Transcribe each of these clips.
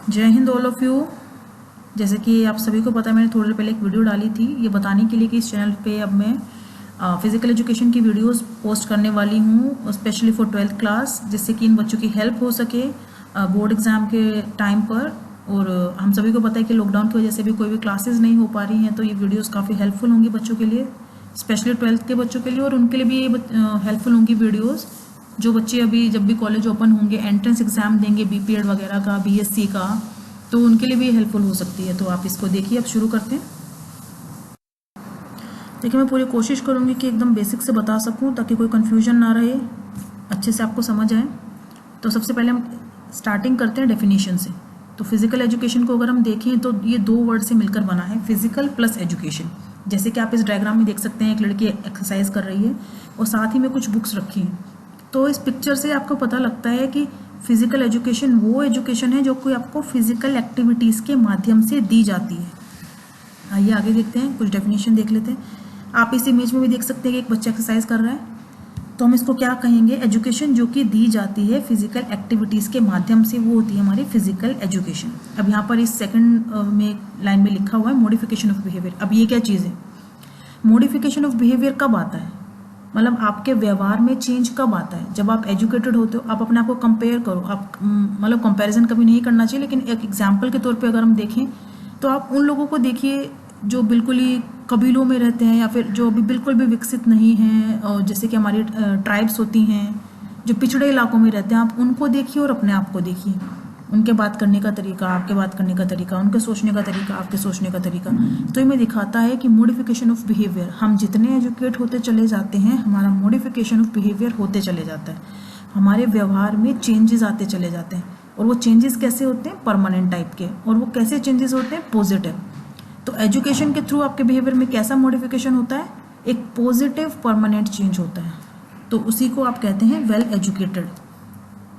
जय Hind all of you. जैसे कि आप सभी को पता है, मैंने थोड़ी देर पहले एक वीडियो डाली थी ये बताने के लिए कि इस चैनल पे अब मैं फिजिकल एजुकेशन की वीडियोस पोस्ट करने वाली हूँ, स्पेशली फॉर 12th क्लास, जिससे कि इन बच्चों की हेल्प हो सके बोर्ड एग्जाम के टाइम पर। और हम सभी को पता है कि लॉकडाउन की वजह से भी कोई भी क्लासेस नहीं हो पा रही हैं, तो ये वीडियोस काफ़ी हेल्पफुल होंगी बच्चों के लिए, स्पेशली 12th के बच्चों के लिए, और उनके लिए भी ये हेल्पफुल होंगी वीडियोस। जो बच्चे अभी जब भी कॉलेज ओपन होंगे, एंट्रेंस एग्जाम देंगे बीपीएड वगैरह का, बीएससी का, तो उनके लिए भी हेल्पफुल हो सकती है। तो आप इसको देखिए। अब शुरू करते हैं। देखिए, मैं पूरी कोशिश करूँगी कि एकदम बेसिक से बता सकूँ ताकि कोई कन्फ्यूजन ना रहे, अच्छे से आपको समझ आए। तो सबसे पहले हम स्टार्टिंग करते हैं डेफिनेशन से। तो फिजिकल एजुकेशन को अगर हम देखें तो ये दो वर्ड से मिलकर बना है, फिजिकल प्लस एजुकेशन। जैसे कि आप इस डायग्राम में देख सकते हैं, एक लड़की एक्सरसाइज कर रही है और साथ ही में कुछ बुक्स रखी हैं। तो इस पिक्चर से आपको पता लगता है कि फिजिकल एजुकेशन वो एजुकेशन है जो कोई आपको फिजिकल एक्टिविटीज़ के माध्यम से दी जाती है। आइए आगे देखते हैं, कुछ डेफिनेशन देख लेते हैं। आप इस इमेज में भी देख सकते हैं कि एक बच्चा एक्सरसाइज कर रहा है, तो हम इसको क्या कहेंगे, एजुकेशन जो कि दी जाती है फिजिकल एक्टिविटीज़ के माध्यम से, वो होती है हमारी फिजिकल एजुकेशन। अब यहाँ पर इस सेकंड में लाइन में लिखा हुआ है मॉडिफिकेशन ऑफ बिहेवियर। अब ये क्या चीज़ है, मॉडिफिकेशन ऑफ बिहेवियर कब आता है, मतलब आपके व्यवहार में चेंज कब आता है, जब आप एजुकेटेड होते हो। आप अपने आप को कंपेयर करो, आप मतलब कंपैरिजन कभी नहीं करना चाहिए, लेकिन एक एग्जांपल के तौर पे अगर हम देखें तो आप उन लोगों को देखिए जो बिल्कुल ही कबीलों में रहते हैं या फिर जो अभी बिल्कुल भी विकसित नहीं हैं, और जैसे कि हमारी ट्राइब्स होती हैं जो पिछड़े इलाकों में रहते हैं, आप उनको देखिए और अपने आप को देखिए। उनके बात करने का तरीका, आपके बात करने का तरीका, उनके सोचने का तरीका, आपके सोचने का तरीका, तो ये में दिखाता है कि मॉडिफिकेशन ऑफ बिहेवियर, हम जितने एजुकेट होते चले जाते हैं हमारा मॉडिफिकेशन ऑफ बिहेवियर होते चले जाता है, हमारे व्यवहार में चेंजेस आते चले जाते हैं। और वो चेंजेस कैसे होते हैं, परमानेंट टाइप के, और वो कैसे चेंजेस होते हैं, पॉजिटिव। तो एजुकेशन के थ्रू आपके बिहेवियर में कैसा मॉडिफिकेशन होता है, एक पॉजिटिव परमानेंट चेंज होता है, तो उसी को आप कहते हैं वेल एजुकेटेड।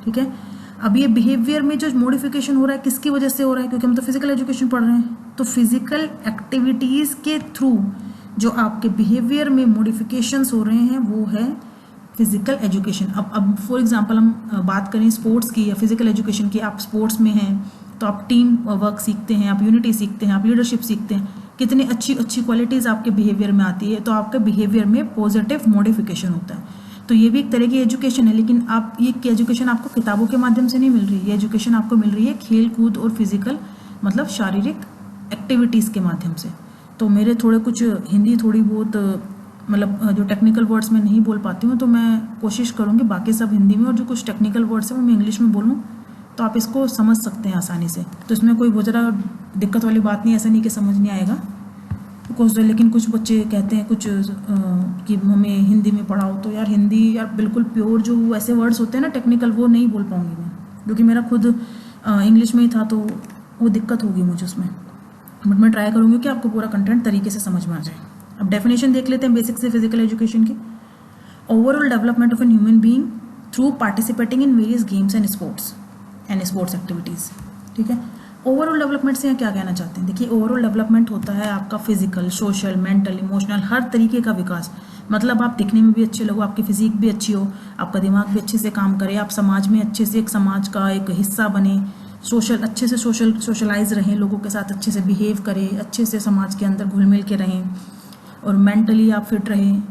ठीक है। अब ये बिहेवियर में जो मॉडिफिकेशन हो रहा है किसकी वजह से हो रहा है, क्योंकि हम तो फिजिकल एजुकेशन पढ़ रहे हैं, तो फिजिकल एक्टिविटीज के थ्रू जो आपके बिहेवियर में मॉडिफिकेशंस हो रहे हैं वो है फिजिकल एजुकेशन। अब फॉर एग्जांपल हम बात करें स्पोर्ट्स की या फिजिकल एजुकेशन की, आप स्पोर्ट्स में हैं तो आप टीम वर्क सीखते हैं, आप यूनिटी सीखते हैं, आप लीडरशिप सीखते हैं, कितनी अच्छी अच्छी क्वालिटीज़ आपके बिहेवियर में आती है, तो आपके बिहेवियर में पॉजिटिव मॉडिफिकेशन होता है। तो ये भी एक तरह की एजुकेशन है, लेकिन आप ये एजुकेशन आपको किताबों के माध्यम से नहीं मिल रही है, ये एजुकेशन आपको मिल रही है खेल कूद और फिजिकल मतलब शारीरिक एक्टिविटीज़ के माध्यम से। तो मेरे थोड़े कुछ हिंदी थोड़ी बहुत मतलब जो टेक्निकल वर्ड्स मैं नहीं बोल पाती हूँ, तो मैं कोशिश करूँगी बाकी सब हिंदी में, और जो कुछ टेक्निकल वर्ड्स हैं वो मैं इंग्लिश में बोलूँ, तो आप इसको समझ सकते हैं आसानी से। तो इसमें कोई बहुत ज़्यादा दिक्कत वाली बात नहीं, ऐसा नहीं कि समझ नहीं आएगा कुछ। लेकिन कुछ बच्चे कहते हैं कुछ कि हमें हिंदी में पढ़ाओ, तो यार हिंदी यार बिल्कुल प्योर जो ऐसे वर्ड्स होते हैं ना टेक्निकल, वो नहीं बोल पाऊँगी मैं, क्योंकि मेरा खुद इंग्लिश में ही था, तो वो दिक्कत होगी मुझे उसमें। बट मैं ट्राई करूँगी कि आपको पूरा कंटेंट तरीके से समझ में आ जाए। अब डेफिनेशन देख लेते हैं बेसिक से फिजिकल एजुकेशन की। Overall development of an human being through participating in various games and sports activities. ठीक है। ओवरऑल डेवलपमेंट से यहाँ क्या कहना चाहते हैं, देखिए ओवरऑल डेवलपमेंट होता है आपका फिजिकल, सोशल, मेंटल, इमोशनल, हर तरीके का विकास। मतलब आप दिखने में भी अच्छे लगो, आपकी फिजिक भी अच्छी हो, आपका दिमाग भी अच्छे से काम करे, आप समाज में अच्छे से एक समाज का एक हिस्सा बने, सोशल अच्छे से सोशलाइज रहें, लोगों के साथ अच्छे से बिहेव करें, अच्छे से समाज के अंदर घुल मिल के रहें, और मेंटली आप फिट रहें,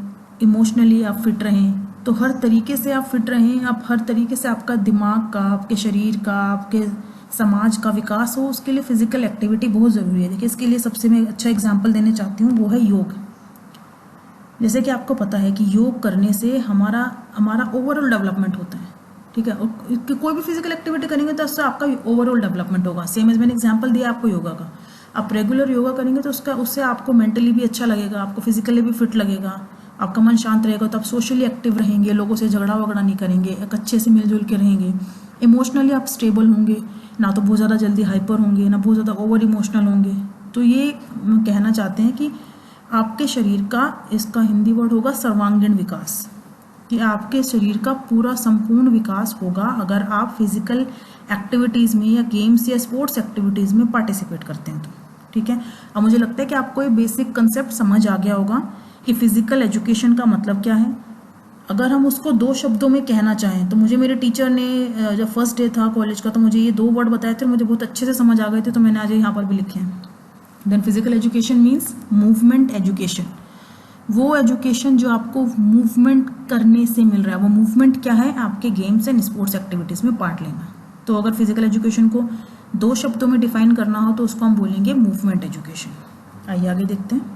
इमोशनली आप फिट रहें, तो हर तरीके से आप फिट रहें, आप हर तरीके से आपका दिमाग का, आपके शरीर का, आपके समाज का विकास हो, उसके लिए फिजिकल एक्टिविटी बहुत ज़रूरी है। देखिए इसके लिए सबसे मैं अच्छा एग्जांपल देने चाहती हूँ, वो है योग। जैसे कि आपको पता है कि योग करने से हमारा ओवरऑल डेवलपमेंट होता है। ठीक है। और कोई भी फिजिकल एक्टिविटी करेंगे तो उससे आपका ओवरऑल डेवलपमेंट होगा। सेम एज मैंने एग्जाम्पल दिया आपको योगा का, आप रेगुलर योगा करेंगे तो उससे आपको मेंटली भी अच्छा लगेगा, आपको फिजिकली भी फिट लगेगा, आपका मन शांत रहेगा, तो आप सोशली एक्टिव रहेंगे, लोगों से झगड़ा वगड़ा नहीं करेंगे, एक अच्छे से मिलजुल के रहेंगे। इमोशनली आप स्टेबल होंगे, ना तो बहुत ज़्यादा जल्दी हाइपर होंगे, ना बहुत ज़्यादा ओवर इमोशनल होंगे। तो ये कहना चाहते हैं कि आपके शरीर का, इसका हिंदी वर्ड होगा सर्वांगीण विकास, कि आपके शरीर का पूरा संपूर्ण विकास होगा अगर आप फिजिकल एक्टिविटीज़ में या गेम्स या स्पोर्ट्स एक्टिविटीज़ में पार्टिसिपेट करते हैं तो। ठीक है। अब मुझे लगता है कि आपको ये बेसिक कंसेप्ट समझ आ गया होगा कि फिजिकल एजुकेशन का मतलब क्या है। अगर हम उसको 2 शब्दों में कहना चाहें तो मुझे मेरे टीचर ने जब फर्स्ट डे था कॉलेज का तो मुझे ये 2 वर्ड बताए थे, मुझे बहुत अच्छे से समझ आ गए थे, तो मैंने आज यहाँ पर भी लिखे हैं। Then physical education means movement education, वो एजुकेशन जो आपको मूवमेंट करने से मिल रहा है। वो मूवमेंट क्या है? आपके गेम्स एंड स्पोर्ट्स एक्टिविटीज़ में पार्ट लेना। तो अगर फिजिकल एजुकेशन को 2 शब्दों में डिफाइन करना हो तो उसको हम बोलेंगे मूवमेंट एजुकेशन। आइए आगे देखते हैं।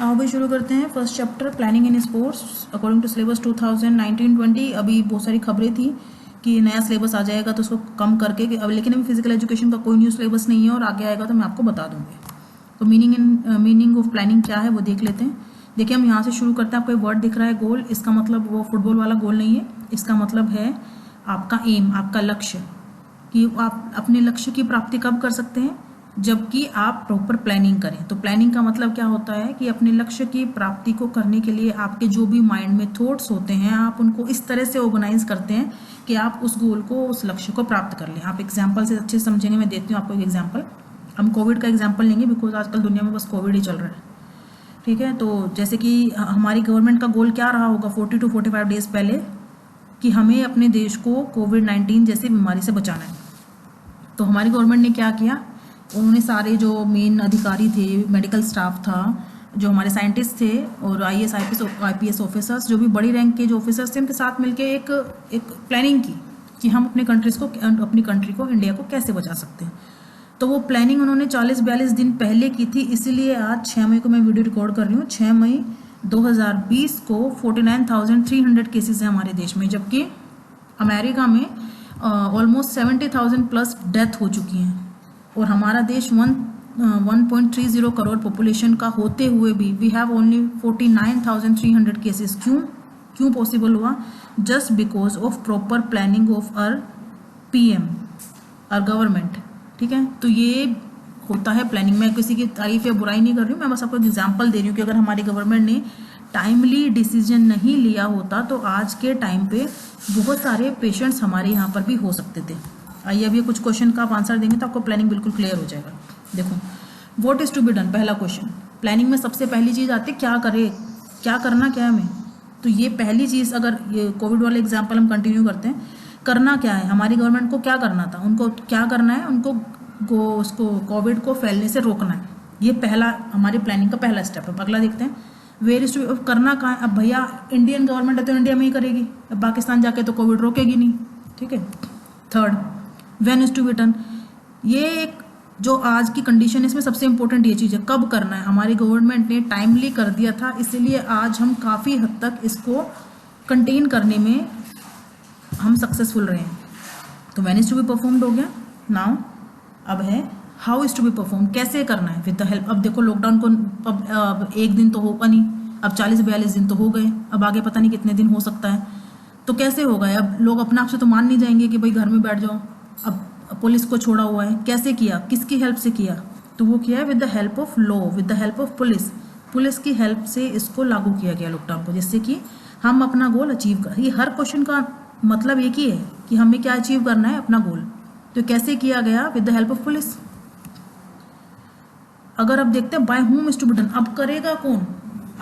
आओ भाई शुरू करते हैं। First chapter planning in sports according to syllabus 2019-20। अभी बहुत सारी खबरें थी कि नया सिलेबस आ जाएगा तो उसको कम करके अब, लेकिन अभी फिजिकल एजुकेशन का कोई न्यू सिलेबस नहीं है और आगे आएगा तो मैं आपको बता दूंगी। तो मीनिंग ऑफ प्लानिंग क्या है वो देख लेते हैं। देखिए हम यहाँ से शुरू करते हैं। आपको एक वर्ड दिख रहा है गोल, इसका मतलब वो फुटबॉल वाला गोल नहीं है। इसका मतलब है आपका एम, आपका लक्ष्य, कि आप अपने लक्ष्य की प्राप्ति कब कर सकते हैं? जबकि आप प्रॉपर प्लानिंग करें। तो प्लानिंग का मतलब क्या होता है कि अपने लक्ष्य की प्राप्ति को करने के लिए आपके जो भी माइंड में थॉट्स होते हैं आप उनको इस तरह से ऑर्गेनाइज करते हैं कि आप उस गोल को, उस लक्ष्य को प्राप्त कर लें। आप एग्जाम्पल से अच्छे से समझेंगे। मैं देती हूँ आपको एक एग्जाम्पल। हम कोविड का एग्जाम्पल लेंगे बिकॉज आजकल दुनिया में बस कोविड ही चल रहा है, ठीक है। तो जैसे कि हमारी गवर्नमेंट का गोल क्या रहा होगा 40 to 45 डेज पहले, कि हमें अपने देश को कोविड-19 जैसी बीमारी से बचाना है। तो हमारी गवर्नमेंट ने क्या किया? उन्होंने सारे जो मेन अधिकारी थे, मेडिकल स्टाफ था, जो हमारे साइंटिस्ट थे और IAS IPS ऑफिसर्स, जो भी बड़ी रैंक के जो ऑफिसर्स थे, उनके साथ मिलकर एक प्लानिंग की कि हम अपनी कंट्री को, इंडिया को कैसे बचा सकते हैं। तो वो प्लानिंग उन्होंने 40-42 दिन पहले की थी। इसलिए आज 6 मई को मैं वीडियो रिकॉर्ड कर रही हूँ। 6 मई 2020 को 49,300 केसेस हैं हमारे देश में, जबकि अमेरिका में ऑलमोस्ट 70,000 प्लस डेथ हो चुकी हैं। और हमारा देश 1.30 करोड़ पॉपुलेशन का होते हुए भी वी हैव ओनली 49,300 केसेस। क्यों पॉसिबल हुआ? Just because of proper planning of our PM, our government, ठीक है। तो ये होता है प्लानिंग। मैं किसी की तारीफ या बुराई नहीं कर रही हूँ, मैं बस आपको एग्जाम्पल दे रही हूँ कि अगर हमारी गवर्नमेंट ने टाइमली डिसीजन नहीं लिया होता तो आज के टाइम पे बहुत सारे पेशेंट्स हमारे यहाँ पर भी हो सकते थे। आइए अभी कुछ क्वेश्चन का आप आंसर देंगे तो आपको प्लानिंग बिल्कुल क्लियर हो जाएगा। देखो, what is to be done, पहला क्वेश्चन। प्लानिंग में सबसे पहली चीज आती है क्या करे, क्या करना क्या है हमें। तो ये पहली चीज, अगर ये कोविड वाले एग्जाम्पल हम कंटिन्यू करते हैं, करना क्या है, हमारी गवर्नमेंट को क्या करना था, उनको क्या करना है, उनको उसको कोविड को फैलने से रोकना है। ये पहला हमारी प्लानिंग का पहला स्टेप है। अगला देखते हैं, वेयर इज टू, करना कहाँ है। अब भैया इंडियन गवर्नमेंट है तो इंडिया में ही करेगी, अब पाकिस्तान जाके तो कोविड रोकेगी नहीं, ठीक है। Third, when is to be done. ये एक जो आज की कंडीशन है इसमें सबसे इंपॉर्टेंट ये चीज़ है, कब करना है। हमारी गवर्नमेंट ने टाइमली कर दिया था, इसलिए आज हम काफ़ी हद तक इसको कंटेन करने में हम सक्सेसफुल रहे हैं। तो when is to be performed हो गया। नाउ अब है how is to be perform, कैसे करना है, विद द हेल्प। अब देखो लॉकडाउन को अब 1 दिन तो होगा नहीं, अब 40-42 दिन तो हो गए, अब आगे पता नहीं कितने दिन हो सकता है। तो कैसे होगा? अब लोग अपने आप से तो मान नहीं जाएंगे कि भाई घर में बैठ जाओ। अब पुलिस को छोड़ा हुआ है, कैसे किया, किसकी हेल्प से किया? तो वो किया है with the help of law, with the help of police की हेल्प से इसको लागू किया गया लॉकडाउन को, जिससे कि हम अपना गोल अचीव कर। ये हर क्वेश्चन का मतलब एक ही है कि हमें क्या अचीव करना है, अपना गोल। तो कैसे किया गया? With the help of police. अगर अब देखते हैं by whom is to be done, अब करेगा कौन।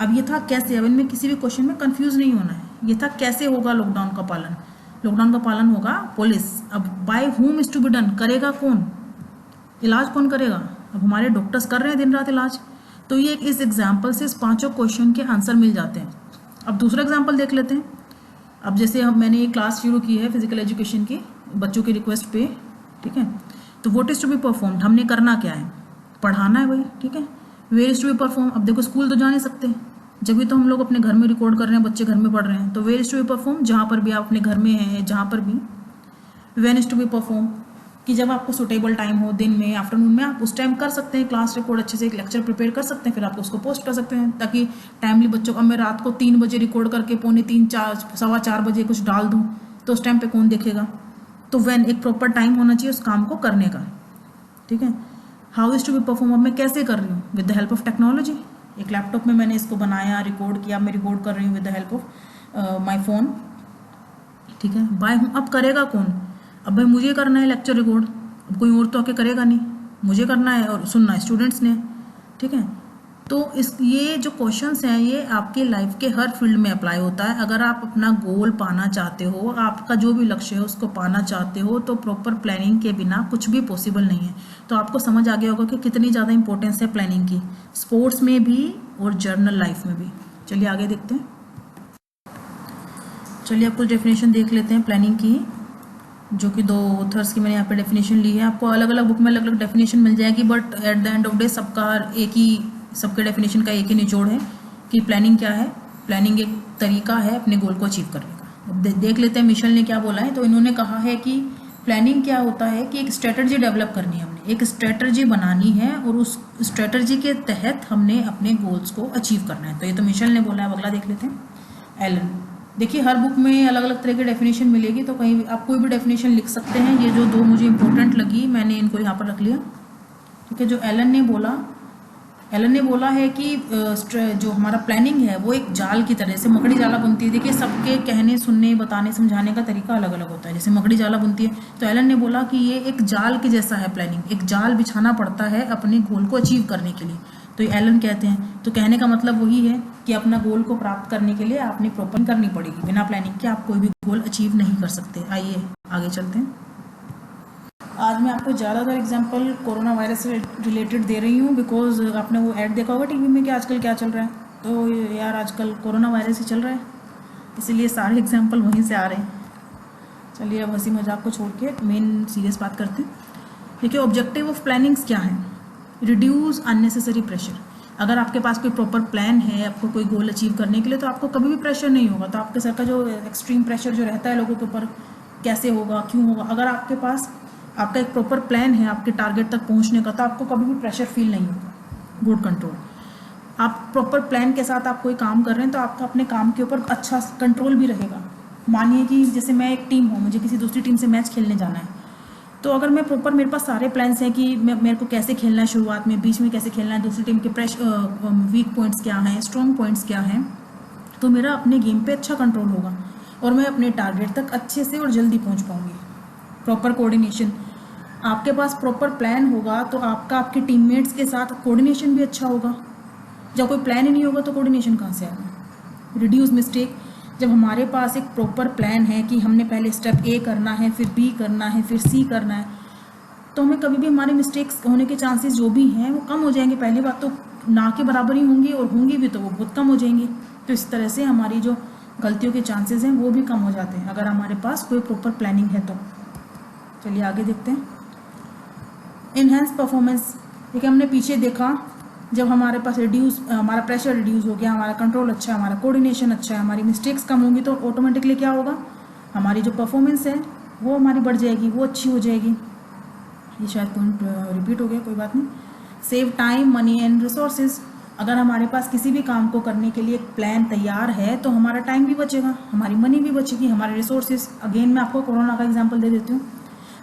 अब ये था कैसे, अब इनमें किसी भी क्वेश्चन में कंफ्यूज नहीं होना है। ये था कैसे होगा लॉकडाउन का पालन, लॉकडाउन का पालन होगा पुलिस। अब by whom is to be done, करेगा कौन, इलाज कौन करेगा। अब हमारे डॉक्टर्स कर रहे हैं दिन रात इलाज। तो ये इस एग्जाम्पल से इस 5 क्वेश्चन के आंसर मिल जाते हैं। अब दूसरा एग्जाम्पल देख लेते हैं। अब जैसे अब मैंने ये क्लास शुरू की है फिजिकल एजुकेशन की, बच्चों की रिक्वेस्ट पे, ठीक है। तो what is to be performed, हमने करना क्या है, पढ़ाना है भाई, ठीक है। Where is to be perform, अब देखो स्कूल तो जा नहीं सकते, जब भी तो हम लोग अपने घर में रिकॉर्ड कर रहे हैं, बच्चे घर में पढ़ रहे हैं। तो where is to be perform, जहाँ पर भी आप अपने घर में हैं, जहाँ पर भी। When is to be perform, कि जब आपको सुटेबल टाइम हो, दिन में, आफ्टरनून में, आप उस टाइम कर सकते हैं क्लास रिकॉर्ड, अच्छे से एक लेक्चर प्रिपेयर कर सकते हैं, फिर आप उसको पोस्ट कर सकते हैं ताकि टाइमली बच्चों को। अब मैं रात को 3 बजे रिकॉर्ड करके 3:45, 4:15 बजे कुछ डाल दूँ तो उस टाइम पे कौन देखेगा। तो व्हेन, एक प्रॉपर टाइम होना चाहिए उस काम को करने का, ठीक है। How is to be perform, अब मैं कैसे कर रही हूँ, with the help of technology. एक लैपटॉप में मैंने इसको बनाया, रिकॉर्ड किया, मैं रिकॉर्ड कर रही हूँ with the help of my phone, ठीक है। बाय हूँ, अब करेगा कौन। अब भाई मुझे करना है लेक्चर रिकॉर्ड, अब कोई और तो आके करेगा नहीं, मुझे करना है और सुनना है स्टूडेंट्स ने, ठीक है। तो ये जो क्वेश्चंस हैं ये आपके लाइफ के हर फील्ड में अप्लाई होता है। अगर आप अपना गोल पाना चाहते हो, आपका जो भी लक्ष्य है उसको पाना चाहते हो, तो प्रॉपर प्लानिंग के बिना कुछ भी पॉसिबल नहीं है। तो आपको समझ आ गया होगा कि कितनी ज़्यादा इंपॉर्टेंस है प्लानिंग की, स्पोर्ट्स में भी और जर्नल लाइफ में भी। चलिए आगे देखते हैं। चलिए आप कुछ डेफिनेशन देख लेते हैं प्लानिंग की, जो कि 2 ऑथर्स की मैंने यहाँ पे डेफिनेशन ली है। आपको अलग अलग बुक में अलग अलग डेफिनेशन मिल जाएगी, but at the end of day सबके डेफिनेशन का एक ही निचोड़ है कि प्लानिंग क्या है। प्लानिंग एक तरीका है अपने गोल को अचीव करने का। अब देख लेते हैं मिशेल ने क्या बोला है। तो इन्होंने कहा है कि प्लानिंग क्या होता है कि एक स्ट्रेटजी डेवलप करनी है, हमने एक स्ट्रेटजी बनानी है और उस स्ट्रेटजी के तहत हमने अपने गोल्स को अचीव करना है। तो ये तो मिशेल ने बोला है। अगला देख लेते हैं एलन। देखिए हर बुक में अलग अलग तरह की डेफिनेशन मिलेगी, तो कहीं आप कोई भी डेफिनेशन लिख सकते हैं। ये जो 2 मुझे इंपॉर्टेंट लगी मैंने इनको यहाँ पर रख लिया। ठीक है, जो एलन ने बोला है कि जो हमारा प्लानिंग है वो एक जाल की तरह से मकड़ी जाला बुनती है। देखिए सबके कहने, सुनने, बताने, समझाने का तरीका अलग अलग होता है। जैसे मकड़ी जाला बुनती है, तो एलन ने बोला कि ये एक जाल के जैसा है प्लानिंग। एक जाल बिछाना पड़ता है अपने गोल को अचीव करने के लिए, तो ये एलन कहते हैं। तो कहने का मतलब वही है कि अपना गोल को प्राप्त करने के लिए आपने प्रॉपर करनी पड़ेगी। बिना प्लानिंग के आप कोई भी गोल अचीव नहीं कर सकते। आइए आगे चलते हैं। आज मैं आपको ज़्यादातर एग्जांपल कोरोना वायरस से रिलेटेड दे रही हूँ, बिकॉज आपने वो ऐड देखा होगा टीवी में कि आजकल क्या चल रहा है। तो यार आजकल कोरोना वायरस ही चल रहा है, इसीलिए सारे एग्जांपल वहीं से आ रहे हैं। चलिए अब हंसी मजाक को छोड़ के मेन सीरियस बात करते हैं। देखिए ऑब्जेक्टिव ऑफ प्लानिंग्स क्या है? Reduce unnecessary pressure. अगर आपके पास कोई प्रॉपर प्लान है आपको कोई गोल अचीव करने के लिए, तो आपको कभी भी प्रेशर नहीं होगा। तो आपके सर का जो एक्सट्रीम प्रेशर जो रहता है लोगों के ऊपर, कैसे होगा, क्यों होगा, अगर आपके पास आपका एक प्रॉपर प्लान है आपके टारगेट तक पहुंचने का, तो आपको कभी भी प्रेशर फील नहीं होगा। Good control. आप प्रॉपर प्लान के साथ आप कोई काम कर रहे हैं तो आपका अपने काम के ऊपर अच्छा कंट्रोल भी रहेगा। मानिए कि जैसे मैं एक टीम हूँ, मुझे किसी दूसरी टीम से मैच खेलने जाना है, तो अगर मैं प्रॉपर, मेरे पास सारे प्लान्स हैं कि मेरे को कैसे खेलना है, शुरुआत में, बीच में कैसे खेलना है, दूसरी टीम के वीक पॉइंट्स क्या हैं, स्ट्रॉन्ग पॉइंट्स क्या हैं, तो मेरा अपने गेम पे अच्छा कंट्रोल होगा और मैं अपने टारगेट तक अच्छे से और जल्दी पहुंच पाऊंगी। Proper coordination. आपके पास प्रॉपर प्लान होगा तो आपका आपके टीममेट्स के साथ कोऑर्डिनेशन भी अच्छा होगा। जब कोई प्लान ही नहीं होगा तो कोऑर्डिनेशन कहाँ से आएगा? Reduce mistake. जब हमारे पास एक प्रॉपर प्लान है कि हमने पहले स्टेप ए करना है, फिर बी करना है, फिर सी करना है, तो हमें कभी भी हमारे मिस्टेक्स होने के चांसेस जो भी हैं वो कम हो जाएंगे। पहली बात तो ना के बराबर ही होंगी, और होंगी भी तो वो बहुत कम हो जाएंगी। तो इस तरह से हमारी जो गलतियों के चांसेस हैं वो भी कम हो जाते हैं अगर हमारे पास कोई प्रॉपर प्लानिंग है तो। चलिए आगे देखते हैं। Enhance performance. देखिए हमने पीछे देखा, जब हमारे पास हमारा प्रेशर रिड्यूस हो गया, हमारा कंट्रोल अच्छा है, हमारा कोऑर्डिनेशन अच्छा है, हमारी मिस्टेक्स कम होंगी, तो ऑटोमेटिकली क्या होगा, हमारी जो परफॉर्मेंस है वो हमारी बढ़ जाएगी, वो अच्छी हो जाएगी। ये शायद पॉइंट रिपीट हो गया, कोई बात नहीं। Save time, money and resources. अगर हमारे पास किसी भी काम को करने के लिए एक प्लान तैयार है तो हमारा टाइम भी बचेगा, हमारी मनी भी बचेगी, हमारे रिसोर्सेज। अगेन मैं आपको कोरोना का एग्जाम्पल दे देती हूँ।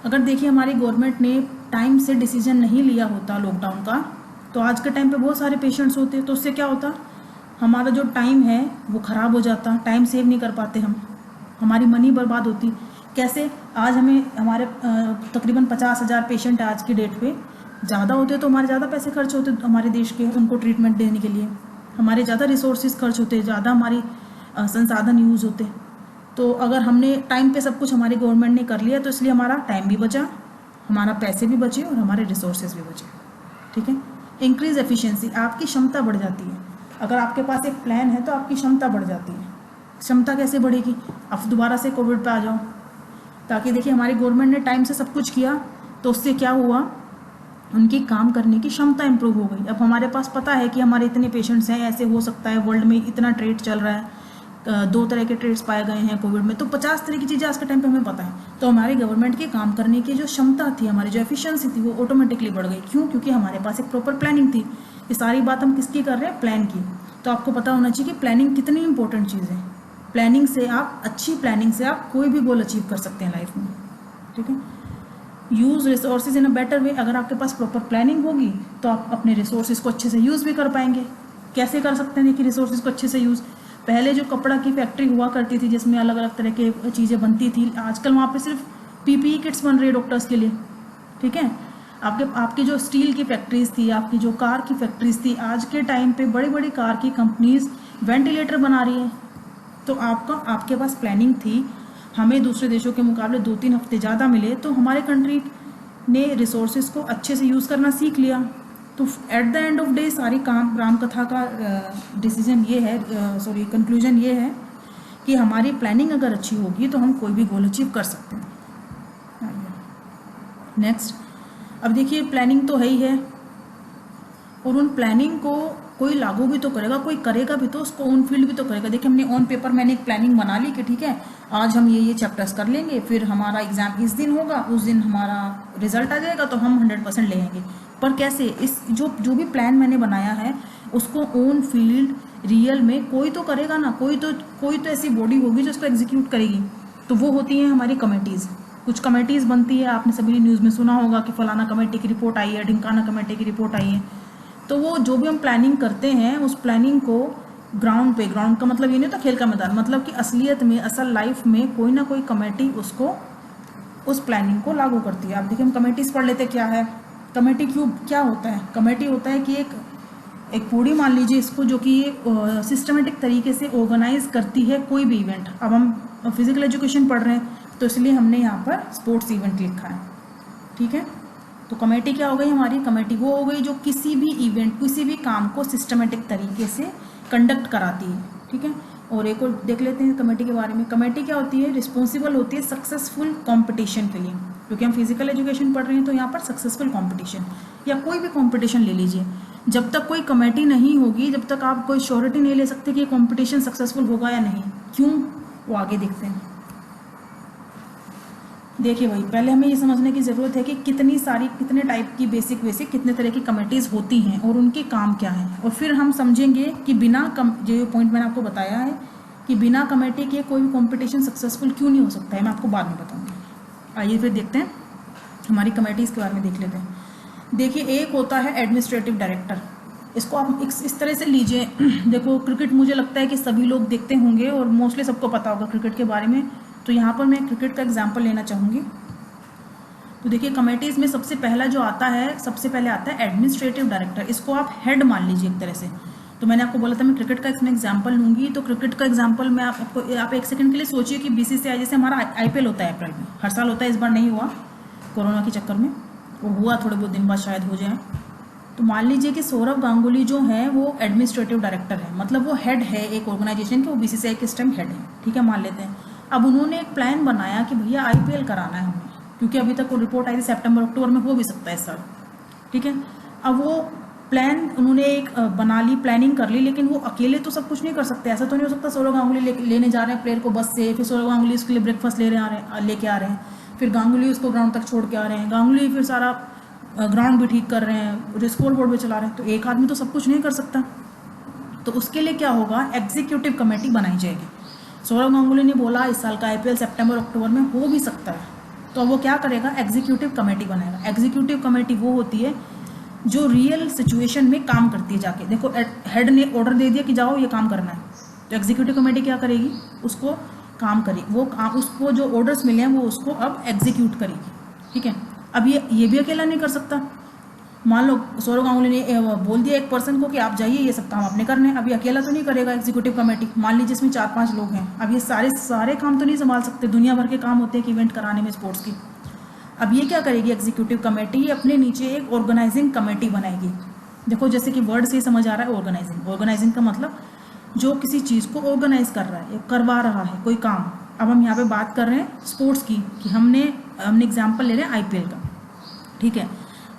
अगर देखिए हमारी गवर्नमेंट ने टाइम से डिसीजन नहीं लिया होता लॉकडाउन का, तो आज के टाइम पे बहुत सारे पेशेंट्स होते, तो उससे क्या होता, हमारा जो टाइम है वो ख़राब हो जाता, टाइम सेव नहीं कर पाते हम, हमारी मनी बर्बाद होती। कैसे? आज हमारे तकरीबन 50,000 पेशेंट आज की डेट पे, ज़्यादा होते तो हमारे ज़्यादा पैसे खर्च होते हमारे देश के, उनको ट्रीटमेंट देने के लिए हमारे ज़्यादा रिसोर्सेज खर्च होते, ज़्यादा हमारी संसाधन यूज़ होते। तो अगर हमने टाइम पे सब कुछ हमारी गवर्नमेंट ने कर लिया तो इसलिए हमारा टाइम भी बचा, हमारा पैसे भी बचे और हमारे रिसोर्सेज भी बचे। ठीक है। Increase efficiency. आपकी क्षमता बढ़ जाती है। अगर आपके पास एक प्लान है तो आपकी क्षमता बढ़ जाती है। क्षमता कैसे बढ़ेगी? अब दोबारा से कोविड पे आ जाओ, ताकि देखिए हमारी गवर्नमेंट ने टाइम से सब कुछ किया तो उससे क्या हुआ, उनकी काम करने की क्षमता इंप्रूव हो गई। अब हमारे पास पता है कि हमारे इतने पेशेंट्स हैं, ऐसे हो सकता है, वर्ल्ड में इतना ट्रेड चल रहा है, 2 तरह के ट्रेड्स पाए गए हैं कोविड में, तो 50 तरह की चीज़ें आज के टाइम पे हमें पता है। तो हमारी गवर्नमेंट के काम करने की जो क्षमता थी, हमारी जो एफिशिएंसी थी, वो ऑटोमेटिकली बढ़ गई। क्यों? क्योंकि हमारे पास एक प्रॉपर प्लानिंग थी। ये सारी बात हम किसकी कर रहे हैं? प्लान की। तो आपको पता होना चाहिए कि प्लानिंग कितनी इंपॉर्टेंट चीज़ है। प्लानिंग से आप, अच्छी प्लानिंग से आप कोई भी गोल अचीव कर सकते हैं लाइफ में। ठीक है। Use resources in a better way. अगर आपके पास प्रॉपर प्लानिंग होगी तो आप अपने रिसोर्सेज को अच्छे से यूज़ भी कर पाएंगे। कैसे कर सकते हैं? देखिए रिसोर्सेज को अच्छे से यूज़, पहले जो कपड़ा की फैक्ट्री हुआ करती थी जिसमें अलग अलग तरह के चीज़ें बनती थी, आजकल वहाँ पे सिर्फ पीपीई किट्स बन रही है डॉक्टर्स के लिए। ठीक है। आपकी जो स्टील की फैक्ट्रीज थी, आपकी जो कार की फैक्ट्रीज थी, आज के टाइम पे बड़ी बड़ी कार की कंपनीज वेंटिलेटर बना रही है। तो आपके पास प्लानिंग थी, हमें दूसरे देशों के मुकाबले 2-3 हफ्ते ज़्यादा मिले, तो हमारे कंट्री ने रिसोर्सेज को अच्छे से यूज़ करना सीख लिया। तो at the end of day सारी राम कथा का डिसीजन ये है, कंक्लूजन ये है कि हमारी प्लानिंग अगर अच्छी होगी तो हम कोई भी गोल अचीव कर सकते हैं। नेक्स्ट, अब देखिए प्लानिंग तो है ही है, और उन प्लानिंग को कोई लागू भी तो करेगा, कोई करेगा भी तो, उसको ऑन फील्ड भी तो करेगा। देखिए हमने ऑन पेपर मैंने एक प्लानिंग बना ली कि ठीक है आज हम ये चैप्टर्स कर लेंगे, फिर हमारा एग्जाम इस दिन होगा, उस दिन हमारा रिजल्ट आ जाएगा तो हम 100% लेंगे। पर कैसे, इस जो भी प्लान मैंने बनाया है उसको ऑन फील्ड रियल में कोई तो करेगा ना, कोई तो ऐसी बॉडी होगी जो उसको एग्जीक्यूट करेगी। तो वो होती हैं हमारी कमेटीज़। कुछ कमेटीज़ बनती है, आपने सभी न्यूज़ में सुना होगा कि फलाना कमेटी की रिपोर्ट आई है, ढिमकाना कमेटी की रिपोर्ट आई है। तो वो जो भी हम प्लानिंग करते हैं उस प्लानिंग को ग्राउंड का मतलब ये नहीं होता खेल का मैदान, मतलब कि असलियत में, असल लाइफ में कोई ना कोई कमेटी उसको, उस प्लानिंग को लागू करती है। आप देखिए हम कमेटीज़ पढ़ लेते क्या है, कमेटी क्या होता है। कमेटी होता है कि एक बॉडी मान लीजिए इसको, जो कि सिस्टमेटिक तरीके से ऑर्गेनाइज करती है कोई भी इवेंट। अब हम फिजिकल एजुकेशन पढ़ रहे हैं तो इसलिए हमने यहाँ पर स्पोर्ट्स इवेंट लिखा है, ठीक है। तो कमेटी क्या हो गई हमारी, कमेटी वो हो गई जो किसी भी इवेंट, किसी भी काम को सिस्टमेटिक तरीके से कंडक्ट कराती है, ठीक है। और एक और देख लेते हैं कमेटी के बारे में। कमेटी क्या होती है, रिस्पॉन्सिबल होती है सक्सेसफुल कंपटीशन के लिए, क्योंकि हम फिजिकल एजुकेशन पढ़ रहे हैं तो यहाँ पर सक्सेसफुल कंपटीशन या कोई भी कंपटीशन ले लीजिए, जब तक कोई कमेटी नहीं होगी जब तक आप कोई श्योरिटी नहीं ले सकते कि ये कंपटीशन सक्सेसफुल होगा या नहीं। क्यों, वो आगे देखते हैं। देखिए भाई, पहले हमें ये समझने की ज़रूरत है कि कितने टाइप की बेसिक कितने तरह की कमेटीज़ होती हैं और उनके काम क्या हैं, और फिर हम समझेंगे कि जो पॉइंट मैंने आपको बताया है कि बिना कमेटी के कोई भी कॉम्पिटिशन सक्सेसफुल क्यों नहीं हो सकता है, मैं आपको बाद में बताऊँगी। आइए फिर देखते हैं हमारी कमेटीज़ के बारे में देख लेते हैं। देखिए, एक होता है एडमिनिस्ट्रेटिव डायरेक्टर। इसको आप इस तरह से लीजिए। देखो क्रिकेट मुझे लगता है कि सभी लोग देखते होंगे और मोस्टली सबको पता होगा क्रिकेट के बारे में, तो यहाँ पर मैं क्रिकेट का एग्जाम्पल लेना चाहूँगी। तो देखिए कमेटीज़ में सबसे पहले आता है एडमिनिस्ट्रेटिव डायरेक्टर। इसको आप हेड मान लीजिए एक तरह से। तो मैंने आपको बोला था मैं क्रिकेट का इसमें एग्जाम्पल लूँगी, तो क्रिकेट का एग्जाम्पल मैं आप एक सेकंड के लिए सोचिए कि BCCI जैसे हमारा IPL होता है अप्रैल में, हर साल होता है, इस बार नहीं हुआ कोरोना के चक्कर में, वो हुआ थोड़े बहुत दिन बाद शायद हो जाए। तो मान लीजिए कि सौरव गांगुली जो है वो एडमिनिस्ट्रेटिव डायरेक्टर है, मतलब वो हेड है एक ऑर्गेनाइजेशन के, वो BCCI के इस टाइम हेड है, ठीक है, मान लेते हैं। अब उन्होंने एक प्लान बनाया कि भैया IPL कराना है हमें, क्योंकि अभी तक वो रिपोर्ट आई थी सितंबर अक्टूबर में, हो भी सकता है सर, ठीक है। अब वो प्लान उन्होंने एक बना ली, प्लानिंग कर ली, लेकिन वो अकेले तो सब कुछ नहीं कर सकते। ऐसा तो नहीं हो सकता सौरव गांगुली लेने जा रहे हैं प्लेयर को बस से, फिर सौरव गांगुली उसके लिए ब्रेकफास्ट लेके आ रहे हैं, फिर गांगुली उसको ग्राउंड तक छोड़ के आ रहे हैं, गांगुली फिर सारा ग्राउंड भी ठीक कर रहे हैं, स्कोर बोर्ड भी चला रहे हैं। तो एक आदमी तो सब कुछ नहीं कर सकता। तो उसके लिए क्या होगा, एग्जीक्यूटिव कमेटी बनाई जाएगी। सौरव गांगुली ने बोला इस साल का IPL सितंबर अक्टूबर में हो भी सकता है, तो वो क्या करेगा, एग्जीक्यूटिव कमेटी बनाएगा। एग्जीक्यूटिव कमेटी वो होती है जो रियल सिचुएशन में काम करती है जाके। देखो हेड ने ऑर्डर दे दिया कि जाओ ये काम करना है, तो एग्जीक्यूटिव कमेटी क्या करेगी, उसको काम करेगी, वो काम, उसको जो ऑर्डर्स मिले हैं वो उसको अब एग्जीक्यूट करेगी, ठीक है। अब ये भी अकेला नहीं कर सकता। मान लो सौरव गांगुली ने बोल दिया एक पर्सन को कि आप जाइए ये सब काम आपने करने हैं, अभी अकेला तो नहीं करेगा एग्जीक्यूटिव कमेटी। मान लीजिए इसमें 4-5 लोग हैं, अब ये सारे काम तो नहीं संभाल सकते, दुनिया भर के काम होते हैं कि इवेंट कराने में स्पोर्ट्स की। अब ये क्या करेगी एग्जीक्यूटिव कमेटी, ये अपने नीचे एक ऑर्गेनाइजिंग कमेटी बनाएगी। देखो जैसे कि वर्ड से ही समझ आ रहा है ऑर्गेनाइजिंग का मतलब जो किसी चीज़ को ऑर्गेनाइज कर रहा है, करवा रहा है कोई काम। अब हम यहाँ पे बात कर रहे हैं स्पोर्ट्स की, कि हमने एग्जाम्पल ले रहे हैं IPL का, ठीक है।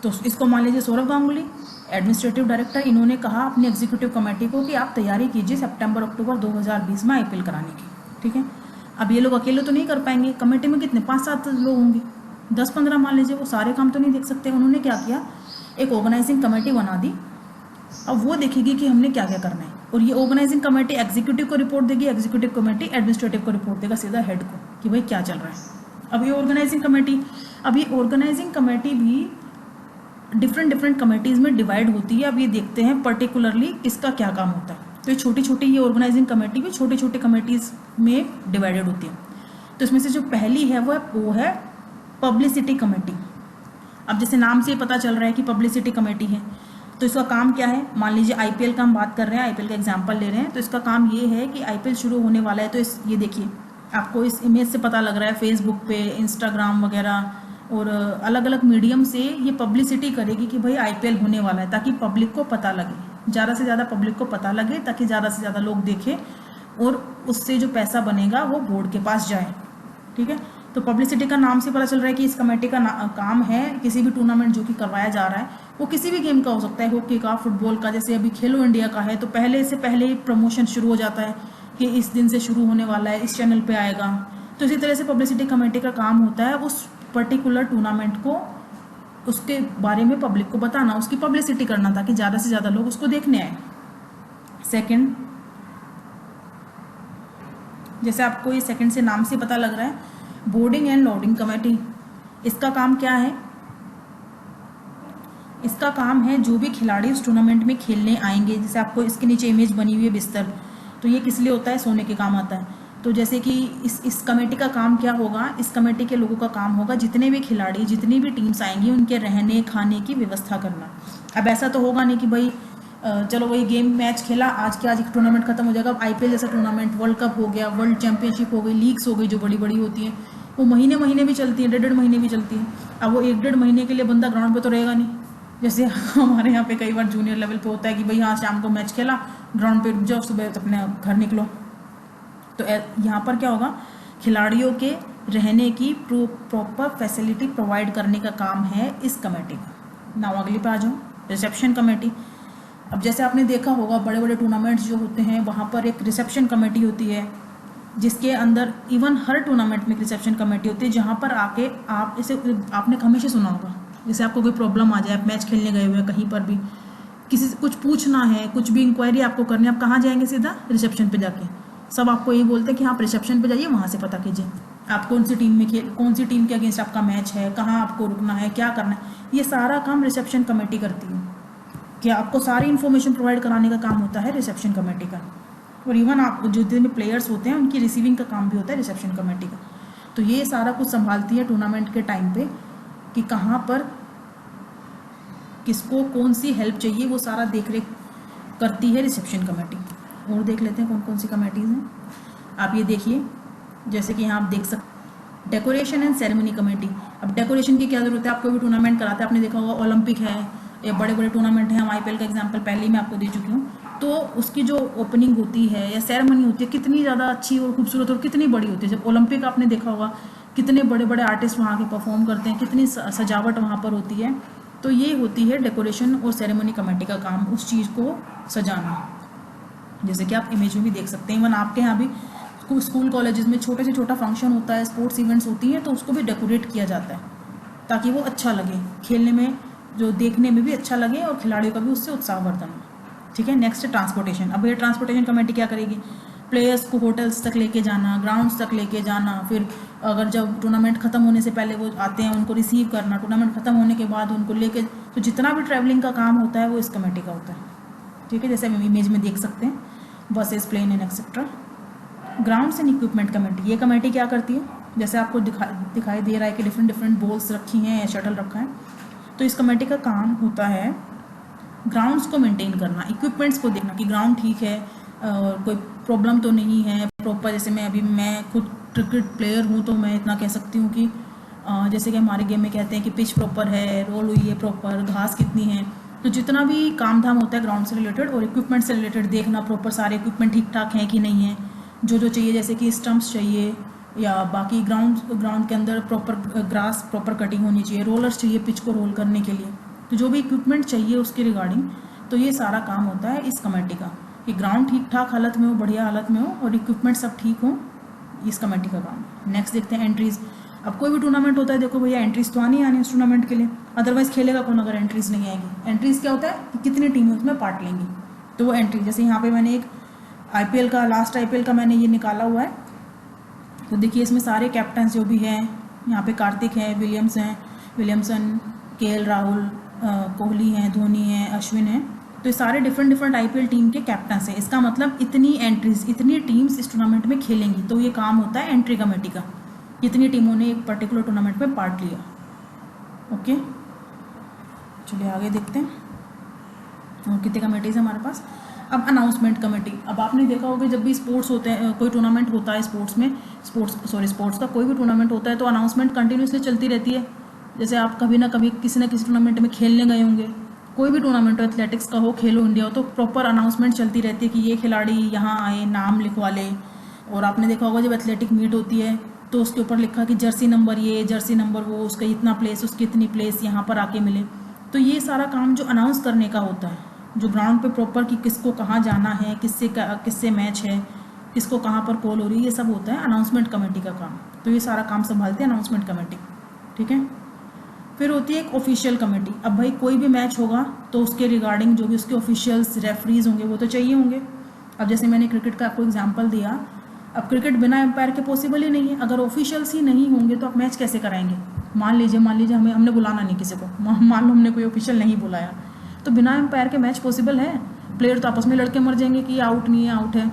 तो इसको मान लीजिए सौरव गांगुली एडमिनिस्ट्रेटिव डायरेक्टर, इन्होंने कहा अपनी एग्जीक्यूटिव कमेटी को कि आप तैयारी कीजिए सितंबर अक्टूबर 2020 में IPL कराने की, ठीक है। अब ये लोग अकेले तो नहीं कर पाएंगे, कमेटी में कितने 5-7 लोग होंगे, 10-15 मान लीजिए, वो सारे काम तो नहीं देख सकते। उन्होंने क्या किया, एक ऑर्गेनाइजिंग कमेटी बना दी। अब वो देखेगी कि हमने क्या क्या करना है, और ये ऑर्गेनाइजिंग कमेटी एग्जीक्यूटिव को रिपोर्ट देगी, एग्जीक्यूटिव कमेटी एडमिनिस्ट्रेटिव को रिपोर्ट देगा सीधा हेड को कि भाई क्या चल रहा है। अब ये ऑर्गेनाइजिंग कमेटी भी डिफरेंट कमेटीज़ में डिवाइड होती है। अब ये देखते हैं पर्टिकुलरली इसका क्या काम होता है। तो ये छोटी ये ऑर्गेनाइजिंग कमेटी भी छोटी कमेटीज़ में डिवाइडेड होती है। तो इसमें से जो पहली है वो है पब्लिसिटी कमेटी। अब जैसे नाम से ही पता चल रहा है कि पब्लिसिटी कमेटी है, तो इसका काम क्या है। मान लीजिए आईपीएल का हम बात कर रहे हैं, आईपीएल का एग्जांपल ले रहे हैं, तो इसका काम ये है कि आईपीएल शुरू होने वाला है, तो ये देखिए आपको इस इमेज से पता लग रहा है फेसबुक पे, इंस्टाग्राम वगैरह और अलग अलग मीडियम से ये पब्लिसिटी करेगी कि भाई आईपीएल होने वाला है, ताकि पब्लिक को पता लगे, ज़्यादा से ज़्यादा पब्लिक को पता लगे, ताकि ज़्यादा से ज़्यादा लोग देखें और उससे जो पैसा बनेगा वो बोर्ड के पास जाए। ठीक है, तो पब्लिसिटी का नाम से पता चल रहा है कि इस कमेटी का काम है किसी भी टूर्नामेंट जो कि करवाया जा रहा है, वो किसी भी गेम का हो सकता है, हॉकी का, फुटबॉल का, जैसे अभी खेलो इंडिया का है, तो पहले से पहले प्रमोशन शुरू हो जाता है कि इस दिन से शुरू होने वाला है, इस चैनल पे आएगा। तो इसी तरह से पब्लिसिटी कमेटी का काम होता है उस पर्टिकुलर टूर्नामेंट को, उसके बारे में पब्लिक को बताना, उसकी पब्लिसिटी करना, ताकि ज़्यादा से ज़्यादा लोग उसको देखने आए। सेकंड, जैसे आपको ये सेकंड से नाम से पता लग रहा है, बोर्डिंग एंड लोडिंग कमेटी, इसका काम क्या है। इसका काम है जो भी खिलाड़ी उस टूर्नामेंट में खेलने आएंगे, जैसे आपको इसके नीचे इमेज बनी हुई है बिस्तर, तो ये किस लिए होता है, सोने के काम आता है। तो जैसे कि इस कमेटी का काम क्या होगा, इस कमेटी के लोगों का काम होगा जितने भी खिलाड़ी, जितनी भी टीम्स आएंगी, उनके रहने खाने की व्यवस्था करना। अब ऐसा तो होगा नहीं कि भाई चलो वही गेम मैच खेला आज के आज एक टूर्नामेंट खत्म हो जाएगा। अब आईपीएल जैसा टूर्नामेंट, वर्ल्ड कप हो गया, वर्ल्ड चैंपियनशिप हो गई, लीग्स हो गई जो बड़ी बड़ी होती हैं, वो महीने महीने भी चलती है, 1.5 महीने भी चलती है। अब वो 1-1.5 महीने के लिए बंदा ग्राउंड पे तो रहेगा नहीं। जैसे हमारे यहाँ पे कई बार जूनियर लेवल पे होता है कि भाई हाँ शाम को मैच खेला, ग्राउंड पे रुक जाओ, सुबह अपने घर निकलो। तो यहाँ पर क्या होगा, खिलाड़ियों के रहने की प्रॉपर फैसिलिटी प्रोवाइड करने का काम है इस कमेटी का। नाउ अगली पे आ जाओ, रिसेप्शन कमेटी। अब जैसे आपने देखा होगा बड़े बड़े टूर्नामेंट्स जो होते हैं वहाँ पर एक रिसेप्शन कमेटी होती है, जिसके अंदर इवन हर टूर्नामेंट में एक रिसेप्शन कमेटी होती है, जहाँ पर आके आप इसे आपने हमेशा सुना होगा, जैसे आपको कोई प्रॉब्लम आ जाए, आप मैच खेलने गए हुए कहीं पर भी, किसी से कुछ पूछना है, कुछ भी इंक्वायरी आपको करनी है, आप कहाँ जाएंगे, सीधा रिसेप्शन पे जाके। सब आपको यही बोलते हैं कि आप रिसेप्शन पे जाइए, वहाँ से पता कीजिए आप कौन सी टीम में कौन सी टीम के अगेंस्ट आपका मैच है, कहाँ आपको रुकना है, क्या करना है, ये सारा काम रिसेप्शन कमेटी करती है। कि आपको सारी इन्फॉर्मेशन प्रोवाइड कराने का काम होता है रिसेप्शन कमेटी का। और इवन आप जो जितने भी प्लेयर्स होते हैं उनकी रिसीविंग का काम भी होता है रिसेप्शन कमेटी का। तो ये सारा कुछ संभालती है टूर्नामेंट के टाइम पे कि कहाँ पर किसको कौन सी हेल्प चाहिए, वो सारा देख रेख करती है रिसेप्शन कमेटी। और देख लेते हैं कौन कौन सी कमेटीज़ हैं। आप ये देखिए, जैसे कि यहाँ आप देख सकते डेकोरेशन एंड सेरेमनी कमेटी। अब डेकोरेशन की क्या ज़रूरत है, आपको भी टूर्नामेंट कराते हैं, आपने देखा होगा ओलंपिक है या बड़े बड़े टूर्नामेंट हैं, हम आईपीएल का एग्जांपल पहले ही मैं आपको दे चुकी हूँ। तो उसकी जो ओपनिंग होती है या सेरेमनी होती है कितनी ज़्यादा अच्छी और खूबसूरत और कितनी बड़ी होती है। जब ओलंपिक आपने देखा होगा कितने बड़े बड़े आर्टिस्ट वहाँ के परफॉर्म करते हैं, कितनी सजावट वहाँ पर होती है। तो ये होती है डेकोरेशन और सेरेमनी कमेटी का काम, उस चीज़ को सजाना। जैसे कि आप इमेज में भी देख सकते हैं, इवन आपके यहाँ भी स्कूल कॉलेजेस में छोटे से छोटा फंक्शन होता है, स्पोर्ट्स इवेंट्स होती हैं, तो उसको भी डेकोरेट किया जाता है ताकि वो अच्छा लगे, खेलने में जो देखने में भी अच्छा लगे और खिलाड़ियों का भी उससे उत्साहवर्धन हो। ठीक है, नेक्स्ट ट्रांसपोर्टेशन। अब ये ट्रांसपोर्टेशन कमेटी क्या करेगी, प्लेयर्स को होटल्स तक लेके जाना, ग्राउंड्स तक लेके जाना, फिर अगर जब टूर्नामेंट खत्म होने से पहले वो आते हैं उनको रिसीव करना, टूर्नामेंट खत्म होने के बाद उनको लेके, तो जितना भी ट्रैवलिंग का काम होता है वो इस कमेटी का होता है। ठीक है, जैसे हम इमेज में देख सकते हैं, buses, plane and etcetera. Grounds and equipment committee, ये कमेटी क्या करती है, जैसे आपको दिखाई दे रहा है कि डिफरेंट बॉल्स रखी हैं या शटल रखा है, तो इस कमेटी का काम होता है ग्राउंड्स को मेंटेन करना, इक्विपमेंट्स को देखना कि ग्राउंड ठीक है और कोई प्रॉब्लम तो नहीं है प्रॉपर। जैसे मैं खुद क्रिकेट प्लेयर हूँ तो मैं इतना कह सकती हूँ कि जैसे कि हमारे गेम में कहते हैं कि पिच प्रॉपर है, रोल हुई है प्रॉपर, घास कितनी है, तो जितना भी काम धाम होता है ग्राउंड से रिलेटेड और इक्विपमेंट से रिलेटेड देखना, प्रॉपर सारे इक्विपमेंट ठीक ठाक हैं कि नहीं है, जो चाहिए, जैसे कि स्टम्प्स चाहिए या बाकी ग्राउंड के अंदर प्रॉपर ग्रास प्रॉपर कटिंग होनी चाहिए, रोलर्स चाहिए पिच को रोल करने के लिए, तो जो भी इक्विपमेंट चाहिए उसके रिगार्डिंग, तो ये सारा काम होता है इस कमेटी का कि ग्राउंड ठीक ठाक हालत में हो, बढ़िया हालत में हो और इक्विपमेंट सब ठीक हो, इस कमेटी का काम। नेक्स्ट देखते हैं एंट्रीज। अब कोई भी टूर्नामेंट होता है, देखो भैया एंट्रीज तो आनी इस टूर्नामेंट के लिए, अदरवाइज खेलेगा कौन अगर एंट्रीज नहीं आएगी। एंट्रीज क्या होता है कि कितनी टीमें उसमें पार्ट लेंगी, तो वो एंट्री, जैसे यहाँ पे मैंने एक आईपीएल का, लास्ट आईपीएल का मैंने ये निकाला हुआ है, तो देखिए इसमें सारे कैप्टन जो भी हैं, यहाँ पे कार्तिक हैं, विलियमसन, केएल राहुल, कोहली हैं, धोनी हैं, अश्विन हैं, तो ये सारे डिफरेंट आईपीएल टीम के कैप्टन्स हैं। इसका मतलब इतनी एंट्रीज, इतनी टीम्स इस टूर्नामेंट में खेलेंगी, तो ये काम होता है एंट्री कमेटी का, कितनी टीमों ने एक पर्टिकुलर टूर्नामेंट में पार्ट लिया। ओके, चलिए आगे देखते हैं और कितने कमेटीज़ हैं हमारे पास। अब अनाउंसमेंट कमेटी, अब आपने देखा होगा जब भी स्पोर्ट्स होते हैं, कोई टूर्नामेंट होता है स्पोर्ट्स का कोई भी टूर्नामेंट होता है तो अनाउंसमेंट कंटिन्यूसली चलती रहती है। जैसे आप कभी ना कभी किसी न किसी टूर्नामेंट में खेलने गए होंगे, कोई भी टूर्नामेंट हो, एथलेटिक्स का हो, खेलो इंडिया हो, तो प्रॉपर अनाउंसमेंट चलती रहती है कि ये खिलाड़ी यहाँ आए, नाम लिखवा ले। और आपने देखा होगा जब एथलेटिक मीट होती है तो उसके ऊपर लिखा कि जर्सी नंबर ये, जर्सी नंबर वो, उसका इतना प्लेस, उसकी इतनी प्लेस यहाँ पर आके मिले। तो ये सारा काम जो अनाउंस करने का होता है, जो ग्राउंड पे प्रॉपर कि किसको कहाँ जाना है, किससे मैच है, किसको कहाँ पर कॉल हो रही है, ये सब होता है अनाउंसमेंट कमेटी का काम। तो ये सारा काम संभालते हैं अनाउंसमेंट कमेटी, ठीक है। फिर होती है एक ऑफिशियल कमेटी। अब भाई कोई भी मैच होगा तो उसके रिगार्डिंग जो भी उसके ऑफिशियल्स, रेफरीज होंगे वो तो चाहिए होंगे। अब जैसे मैंने क्रिकेट का आपको एग्जांपल दिया, अब क्रिकेट बिना एम्पायर के पॉसिबल ही नहीं है। अगर ऑफिशियल्स ही नहीं होंगे तो आप मैच कैसे कराएंगे। मान लीजिए हमने बुलाना नहीं किसी को, मान लो हमने कोई ऑफिशियल नहीं बुलाया, तो बिना एम्पायर के मैच पॉसिबल है। प्लेयर तो आपस में लड़के मर जाएंगे कि आउट नहीं है, आउट है।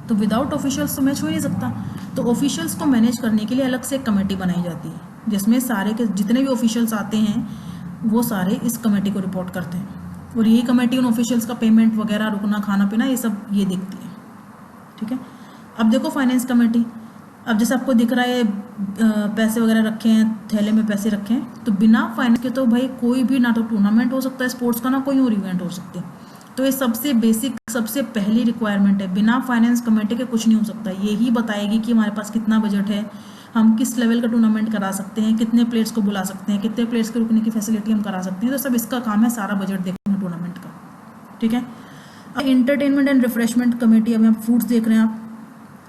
तो विदाउट ऑफिशियल्स तो मैच हो नहीं सकता। तो ऑफिशियल्स को मैनेज करने के लिए अलग से एक कमेटी बनाई जाती है, जिसमें सारे के जितने भी ऑफिशियल्स आते हैं वो सारे इस कमेटी को रिपोर्ट करते हैं। और यही कमेटी उन ऑफिशियल्स का पेमेंट वगैरह, रुकना, खाना पीना, ये सब ये देखती है, ठीक है। अब देखो फाइनेंस कमेटी। अब जैसे आपको दिख रहा है पैसे वगैरह रखे हैं, थैले में पैसे रखे हैं, तो बिना फाइनेंस के तो भाई कोई भी ना तो टूर्नामेंट हो सकता है स्पोर्ट्स का, ना कोई और इवेंट हो सकते हैं। तो ये सबसे बेसिक, सबसे पहली रिक्वायरमेंट है। बिना फाइनेंस कमेटी के कुछ नहीं हो सकता। यही बताएगी कि हमारे पास कितना बजट है, हम किस लेवल का टूर्नामेंट करा सकते हैं, कितने प्लेयर्स को बुला सकते हैं, कितने प्लेयर्स के रुकने की फैसिलिटी हम करा सकते हैं। तो सब इसका काम है, सारा बजट देखना टूर्नामेंट का, ठीक है। अब इंटरटेनमेंट एंड रिफ्रेशमेंट कमेटी, अभी आप फूड्स देख रहे हैं आप,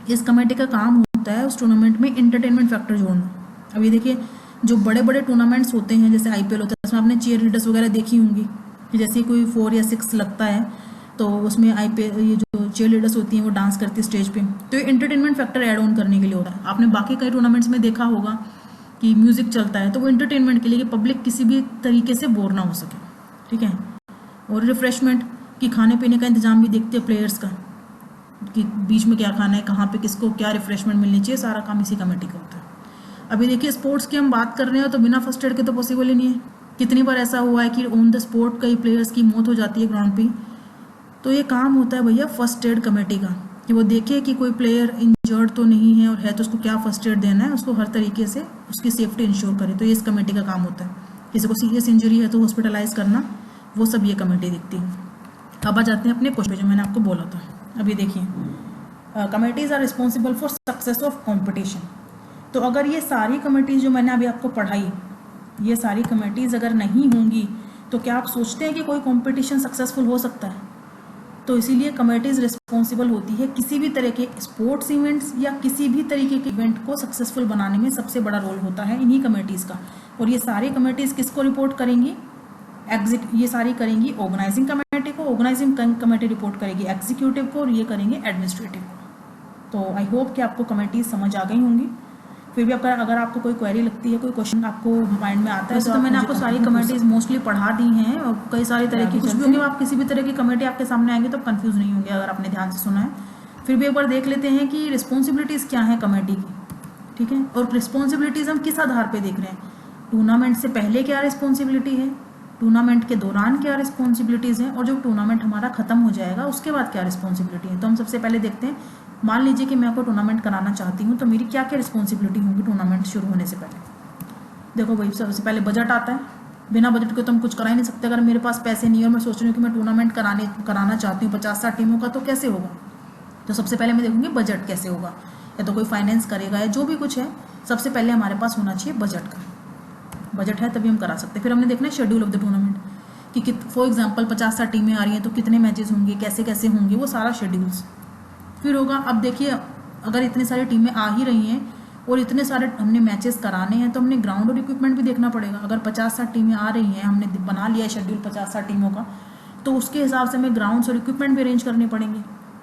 इस कमेटी का काम होता है उस टूर्नामेंट में इंटरटेनमेंट फैक्टर जोड़ना। अब ये देखिए जो बड़े बड़े टूर्नामेंट्स होते हैं, जैसे आईपीएल होता है, उसमें आपने चीयर लीडर्स वगैरह देखी होंगी कि जैसे कोई 4 या 6 लगता है तो उसमें आईपीएल ये जो चीयर लीडर्स होती हैं वो डांस करती है स्टेज पे। तो ये इंटरटेनमेंट फैक्टर ऐड ऑन करने के लिए होता है। आपने बाकी कई टूर्नामेंट्स में देखा होगा कि म्यूजिक चलता है, तो वो इंटरटेनमेंट के लिए कि पब्लिक किसी भी तरीके से बोर ना हो सके, ठीक है। और रिफ्रेशमेंट कि खाने पीने का इंतजाम भी देखते हैं प्लेयर्स का, कि बीच में क्या खाना है, कहाँ पे किसको क्या रिफ्रेशमेंट मिलनी चाहिए, सारा काम इसी कमेटी का होता है। अभी देखिए स्पोर्ट्स की हम बात कर रहे हैं तो बिना फर्स्ट एड के तो पॉसिबल ही नहीं है। कितनी बार ऐसा हुआ है कि ऑन द स्पॉट कई प्लेयर्स की मौत हो जाती है ग्राउंड पे। तो ये काम होता है भैया फर्स्ट एड कमेटी का, कि वो देखे कि कोई प्लेयर इंजर्ड तो नहीं है, और है तो उसको क्या फर्स्ट एड देना है, उसको हर तरीके से उसकी सेफ्टी इंश्योर करे। तो ये इस कमेटी का काम होता है। किसी को सीरियस इंजरी है तो हॉस्पिटलाइज करना, वो सब ये कमेटी देखती है। अब आ जाते हैं अपने क्वेश्चन जो मैंने आपको बोला था। अभी देखिए committees are responsible for success of competition. तो अगर ये सारी कमेटीज़ जो मैंने अभी आपको पढ़ाई, ये सारी कमेटीज़ अगर नहीं होंगी तो क्या आप सोचते हैं कि कोई कंपटीशन सक्सेसफुल हो सकता है। तो इसीलिए कमेटीज़ रिस्पॉन्सिबल होती है किसी भी तरह के स्पोर्ट्स इवेंट्स या किसी भी तरीके के इवेंट को सक्सेसफुल बनाने में सबसे बड़ा रोल होता है इन्हीं कमेटीज़ का। और ये सारी कमेटीज़ किसको रिपोर्ट करेंगी, ये सारी करेंगी ऑर्गेनाइजिंग कमेटी को, ऑर्गेनाइजिंग कमेटी रिपोर्ट करेगी एग्जीक्यूटिव को, और ये करेंगे एडमिनिस्ट्रेटिव को। तो आई होप कि आपको कमेटीज समझ आ गई होंगी। फिर भी अगर आपको कोई क्वेरी लगती है, कोई क्वेश्चन आपको माइंड में आता है, तो मैंने आपको सारी कमेटीज मोस्टली पढ़ा दी हैं, और कई सारी तरह की कुछ भी होंगे, आप किसी भी तरह की कमेटी आपके सामने आएंगे तो कंफ्यूज नहीं होंगे अगर आपने ध्यान से सुना है। फिर भी एक बार देख लेते हैं कि रिस्पॉन्सिबिलिटीज़ क्या है कमेटी की, ठीक है। और रिस्पॉन्सिबिलिटीज़ हम किस आधार पर देख रहे हैं, टूर्नामेंट से पहले क्या रिस्पॉन्सिबिलिटी है, टूर्नामेंट के दौरान क्या रिस्पॉन्सिबिलिटीज़ हैं, और जब टूर्नामेंट हमारा खत्म हो जाएगा उसके बाद क्या रिस्पॉन्सिबिलिटी है। तो हम सबसे पहले देखते हैं, मान लीजिए कि मैं आपको टूर्नामेंट कराना चाहती हूँ, तो मेरी क्या क्या रिस्पॉन्सिबिलिटी होंगी टूर्नामेंट शुरू होने से पहले। देखो भाई सबसे पहले बजट आता है। बिना बजट के तो हम कुछ करा ही नहीं सकते। अगर मेरे पास पैसे नहीं है और मैं सोच रही हूँ कि मैं टूर्नामेंट कराना चाहती हूँ 50-60 टीमों का, तो कैसे होगा। तो सबसे पहले मैं देखूँगी बजट कैसे होगा, या तो कोई फाइनेंस करेगा या जो भी कुछ है, सबसे पहले हमारे पास होना चाहिए बजट का। बजट है तभी हम करा सकते हैं। फिर हमने देखना है शेड्यूल ऑफ द टूर्नामेंट कि फॉर एग्जांपल 50-60 टीमें आ रही हैं तो कितने मैचेस होंगे, कैसे कैसे होंगे, वो सारा शेड्यूल्स फिर होगा। अब देखिए अगर इतनी सारी टीमें आ ही रही हैं और इतने सारे हमने मैचेस कराने हैं, तो हमने ग्राउंड और इक्विपमेंट भी देखना पड़ेगा। अगर 50-60 टीमें आ रही हैं, हमने बना लिया है शेड्यूल 50-60 टीमों का, तो उसके हिसाब से हमें ग्राउंड्स और इक्विपमेंट भी अरेंज करने पड़ेंगे।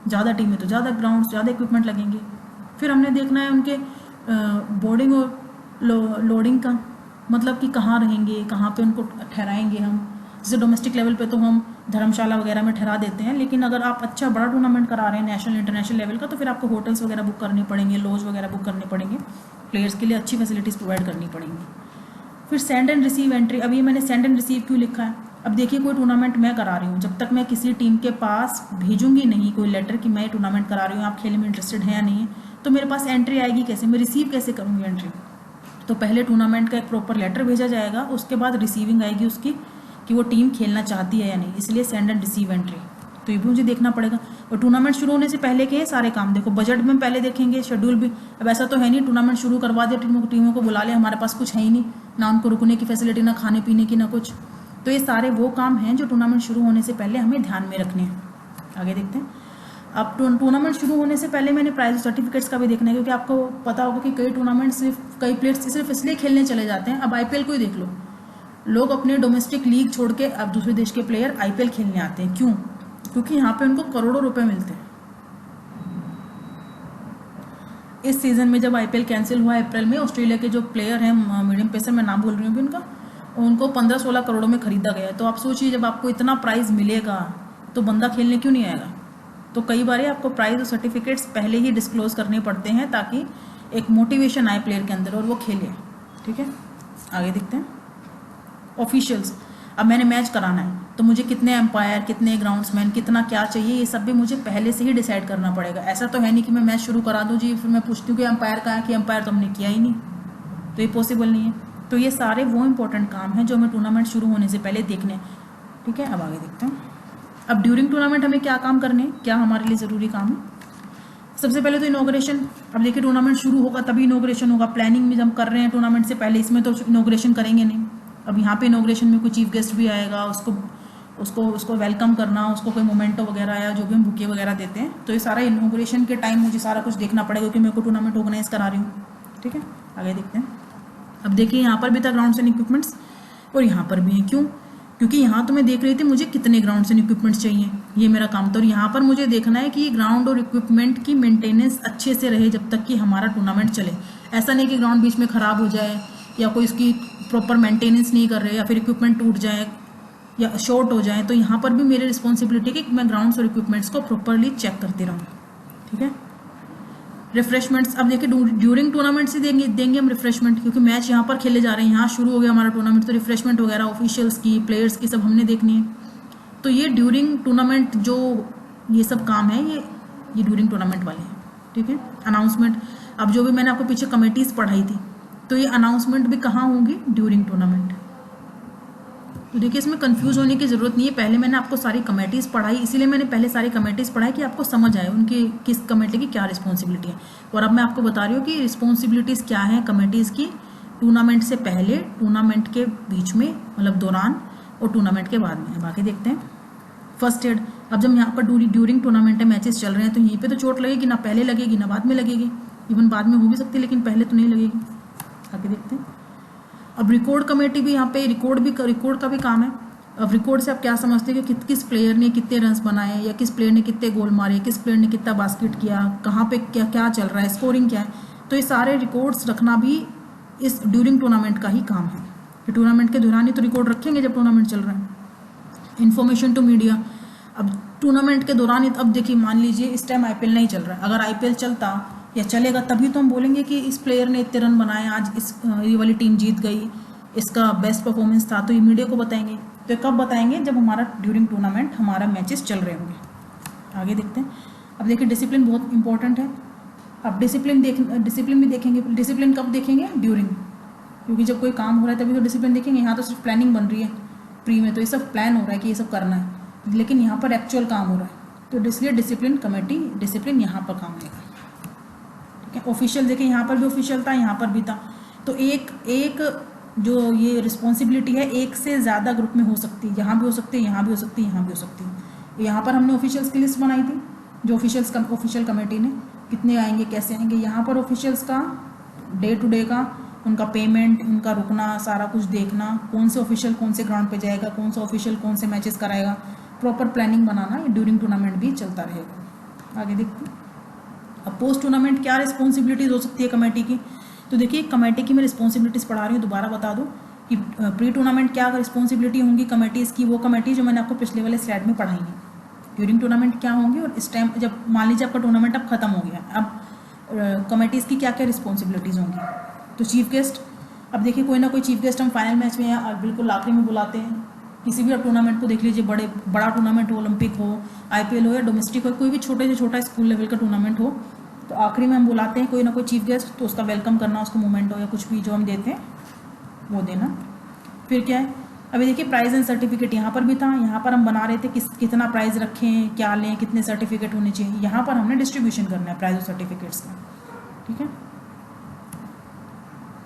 ज़्यादा टीमें तो ज़्यादा ग्राउंड्स, ज़्यादा इक्विपमेंट लगेंगे। फिर हमने देखना है उनके बोर्डिंग और लोडिंग का, मतलब कि कहाँ रहेंगे, कहाँ पे उनको ठहराएंगे हम। जैसे डोमेस्टिक लेवल पे तो हम धर्मशाला वगैरह में ठहरा देते हैं, लेकिन अगर आप अच्छा बड़ा टूर्नामेंट करा रहे हैं नेशनल इंटरनेशनल लेवल का, तो फिर आपको होटल्स वगैरह बुक करने पड़ेंगे, लॉज वगैरह बुक करने पड़ेंगे, प्लेयर्स के लिए अच्छी फैसिलिटीज़ प्रोवाइड करनी पड़ेंगी। फिर सेंड एंड रिसीव एंट्री। अब ये मैंने सेंड एंड रिसीव क्यों लिखा है? अब देखिए कोई टूर्नामेंट मैं करा रही हूँ, जब तक मैं किसी टीम के पास भेजूंगी नहीं कोई लेटर कि मैं टूर्नामेंट करा रही हूँ, आप खेलने में इंटरेस्टेड हैं या नहीं है, तो मेरे पास एंट्री आएगी कैसे, मैं रिसीव कैसे करूँगी एंट्री? तो पहले टूर्नामेंट का एक प्रॉपर लेटर भेजा जाएगा, उसके बाद रिसीविंग आएगी उसकी कि वो टीम खेलना चाहती है या नहीं, इसलिए सेंड एंड रिसीव एंट्री। तो ये भी मुझे देखना पड़ेगा। और टूर्नामेंट शुरू होने से पहले के सारे काम देखो, बजट में पहले देखेंगे, शेड्यूल भी। अब ऐसा तो है नहीं टूर्नामेंट शुरू करवा दे, टीमों को बुला ले, हमारे पास कुछ है ही नहीं, ना उनको रुकने की फैसिलिटी, ना खाने पीने की, ना कुछ। तो ये सारे वो काम हैं जो टूर्नामेंट शुरू होने से पहले हमें ध्यान में रखने हैं। आगे देखते हैं। अब टूर्नामेंट शुरू होने से पहले मैंने प्राइज सर्टिफिकेट्स का भी देखना है, क्योंकि आपको पता होगा कि कई टूर्नामेंट कई प्लेयर्स सिर्फ इसलिए खेलने चले जाते हैं। अब आईपीएल को ही देख लो, लोग अपने डोमेस्टिक लीग छोड़ के अब दूसरे देश के प्लेयर आईपीएल खेलने आते हैं। क्यों? क्योंकि यहाँ पे उनको करोड़ों रुपए मिलते हैं। इस सीजन में जब आईपीएल कैंसिल हुआ अप्रैल में, ऑस्ट्रेलिया के जो प्लेयर हैं मीडियम पेसर, मैं नाम बोल रही हूँ उनका, उनको 15-16 करोड़ में खरीदा गया। तो आप सोचिए जब आपको इतना प्राइज मिलेगा तो बंदा खेलने क्यों नहीं आएगा? तो कई बार आपको प्राइज और सर्टिफिकेट्स पहले ही डिस्क्लोज करने पड़ते हैं ताकि एक मोटिवेशन आए प्लेयर के अंदर और वो खेले। ठीक है, आगे देखते हैं। ऑफिशियल्स, अब मैंने मैच कराना है तो मुझे कितने एम्पायर, कितने ग्राउंड्समैन, कितना क्या चाहिए, ये सब भी मुझे पहले से ही डिसाइड करना पड़ेगा। ऐसा तो है नहीं कि मैं मैच शुरू करा दूँ जी, फिर मैं पूछती हूँ कि एम्पायर कहाँ है, कि एम्पायर तो हमने किया ही नहीं, तो ये पॉसिबल नहीं है। तो ये सारे वो इंपॉर्टेंट काम हैं जो हमें टूर्नामेंट शुरू होने से पहले देखने हैं। ठीक है, अब आगे देखते हैं। अब ड्यूरिंग टूर्नामेंट हमें क्या काम करने हैं, क्या हमारे लिए ज़रूरी काम है? सबसे पहले तो इनॉग्रेशन। अब देखिए टूर्नामेंट शुरू होगा तभी इनॉग्रेशन होगा। प्लानिंग में जब कर रहे हैं टूर्नामेंट से पहले, इसमें तो इनॉग्रेशन करेंगे नहीं। अब यहाँ पे इनॉग्रेशन में कोई चीफ गेस्ट भी आएगा, उसको वेलकम करना, उसको कोई मोमेंटो वगैरह या जो भी हम बुके वगैरह देते हैं, तो ये सारा इनॉग्रेशन के टाइम मुझे सारा कुछ देखना पड़ेगा, क्योंकि मेरे को टूर्नामेंट ऑर्गेनाइज करा रही हूँ। ठीक है, आगे देखते हैं। अब देखिए यहाँ पर भी था ग्राउंड्स एंड इक्विपमेंट्स, और यहाँ पर भी है। क्यों? क्योंकि यहाँ तो मैं देख रही थी मुझे कितने ग्राउंड्स एंड इक्विपमेंट्स चाहिए, ये मेरा काम था। और यहाँ पर मुझे देखना है कि ग्राउंड और इक्विपमेंट की मेंटेनेंस अच्छे से रहे जब तक कि हमारा टूर्नामेंट चले। ऐसा नहीं कि ग्राउंड बीच में ख़राब हो जाए या कोई इसकी प्रॉपर मेंटेनेंस नहीं कर रहे या फिर इक्विपमेंट टूट जाए या शॉर्ट हो जाए। तो यहाँ पर भी मेरी रिस्पॉन्सिबिलिटी है कि मैं ग्राउंड्स और इक्विपमेंट्स को प्रॉपरली चेक करती रहूँ। ठीक है, रिफ्रेशमेंट्स। अब देखिए ड्यूरिंग टूर्नामेंट से देंगे हम रिफ्रेशमेंट, क्योंकि मैच यहाँ पर खेले जा रहे हैं, यहाँ शुरू हो गया हमारा टूर्नामेंट, तो रिफ्रेशमेंट वगैरह ऑफिशियल्स की, प्लेयर्स की, सब हमने देखनी है। तो ये ड्यूरिंग टूर्नामेंट जो ये सब काम है ये ड्यूरिंग टूर्नामेंट वाले हैं। ठीक है, अनाउंसमेंट। अब जो भी मैंने आपको पीछे कमेटीज पढ़ाई थी, तो ये अनाउंसमेंट भी कहाँ होंगी? During tournament. तो देखिए इसमें कंफ्यूज होने की ज़रूरत नहीं है, पहले मैंने आपको सारी कमेटीज़ पढ़ाई, इसीलिए मैंने पहले सारी कमेटीज़ पढ़ाई कि आपको समझ आए उनकी किस कमेटी की क्या रिस्पॉन्सिबिलिटी है। और अब मैं आपको बता रही हूँ कि रिस्पॉन्सिबिलिटीज़ क्या हैं कमेटीज़ की, टूर्नामेंट से पहले, टूर्नामेंट के बीच में मतलब दौरान, और टूर्नामेंट के बाद में। बाकी देखते हैं। First aid. अब जब यहाँ पर ड्यूरिंग टूर्नामेंट है, मैचेस चल रहे हैं, तो यहीं पर तो चोट लगेगी, ना पहले लगेगी ना बाद में लगेगी, इवन बाद में हो भी सकती है लेकिन पहले तो नहीं लगेगी। आगे देखते हैं। अब रिकॉर्ड कमेटी भी, यहाँ पे रिकॉर्ड का भी काम है। अब रिकॉर्ड से आप क्या समझते हैं कि किस प्लेयर ने कितने रन्स बनाए, या किस प्लेयर ने कितने गोल मारे, किस प्लेयर ने कितना बास्केट किया, कहाँ पे क्या क्या चल रहा है, स्कोरिंग क्या है। तो ये सारे रिकॉर्ड्स रखना भी इस ड्यूरिंग टूर्नामेंट का ही काम है। कि टूर्नामेंट के दौरान ही तो रिकॉर्ड रखेंगे जब टूर्नामेंट चल रहा है। Information to media. अब टूर्नामेंट के दौरान ही, अब देखिए मान लीजिए इस टाइम आईपीएल नहीं चल रहा है, अगर आईपीएल चलता या चलेगा तभी तो हम बोलेंगे कि इस प्लेयर ने इतने रन बनाए, आज ये वाली टीम जीत गई, इसका बेस्ट परफॉर्मेंस था, तो ये मीडिया को बताएंगे। तो कब बताएंगे? जब हमारा ड्यूरिंग टूर्नामेंट हमारा मैचेस चल रहे होंगे। आगे देखते हैं। अब देखिए डिसिप्लिन बहुत इंपॉर्टेंट है। अब डिसिप्लिन भी देखेंगे। डिसिप्लिन कब देखेंगे? ड्यूरिंग, क्योंकि जब कोई काम हो रहा है तभी तो डिसिप्लिन देखेंगे। यहाँ तो सिर्फ प्लानिंग बन रही है प्री में, तो ये सब प्लान हो रहा है कि ये सब करना है, लेकिन यहाँ पर एक्चुअल काम हो रहा है, तो इसलिए डिसिप्लिन कमेटी, डिसिप्लिन यहाँ पर काम लेगा। ठीक है, ऑफिशियल देखिए यहाँ पर भी ऑफिशियल था, यहाँ पर भी था। तो एक जो ये रिस्पॉन्सिबिलिटी है एक से ज़्यादा ग्रुप में हो सकती है, यहाँ भी हो सकती है, यहाँ भी हो सकती है, यहाँ भी हो सकती है। यहाँ पर हमने ऑफिशियल्स की लिस्ट बनाई थी, जो ऑफिशियल कमेटी ने कितने आएंगे, कैसे आएंगे। यहाँ पर ऑफिशियल्स का डे टू डे का, उनका पेमेंट, उनका रुकना, सारा कुछ देखना, कौन से ऑफिशियल कौन से ग्राउंड पे जाएगा, कौन सा ऑफिशियल कौन से मैचेस कराएगा, प्रॉपर प्लानिंग बनाना, ड्यूरिंग टूर्नामेंट भी चलता रहेगा। आगे देखते हैं। अब पोस्ट टूर्नामेंट क्या रिस्पॉन्सिबिलिटीज़ हो सकती है कमेटी की? तो देखिए कमेटी की मैं रिस्पॉन्सिबिलिटीज़ पढ़ा रही हूँ, दोबारा बता दूँ कि प्री टूर्नामेंट क्या रिस्पॉन्सिबिलिटी होंगी कमेटीज़ की, वो कमेटी जो मैंने आपको पिछले वाले स्लाइड में पढ़ाई है। ड्यूरिंग टूर्नामेंट क्या होंगी, और इस टाइम जब मान लीजिए आपका टूर्नामेंट अब खत्म हो गया, अब कमेटीज़ की क्या क्या रिस्पॉन्सिबिलिटीज़ होंगी। तो चीफ गेस्ट, अब देखिए कोई ना कोई चीफ गेस्ट हम फाइनल मैच में बिल्कुल आखिरी में बुलाते हैं। किसी भी टूर्नामेंट को देख लीजिए, बड़ा टूर्नामेंट हो, ओलंपिक हो, आईपीएल हो या डोमेस्टिक हो, कोई भी छोटे से छोटा स्कूल लेवल का टूर्नामेंट हो, तो आखिरी में हम बुलाते हैं कोई ना कोई चीफ गेस्ट, तो उसका वेलकम करना, उसको मोमेंट हो या कुछ भी जो हम देते हैं वो देना। फिर क्या है, अभी देखिए प्राइज़ एंड सर्टिफिकेट यहाँ पर भी था। यहाँ पर हम बना रहे थे कितना प्राइज़ रखें, क्या लें, कितने सर्टिफिकेट होने चाहिए। यहाँ पर हमने डिस्ट्रीब्यूशन करना है प्राइज़ और सर्टिफिकेट्स का, ठीक है।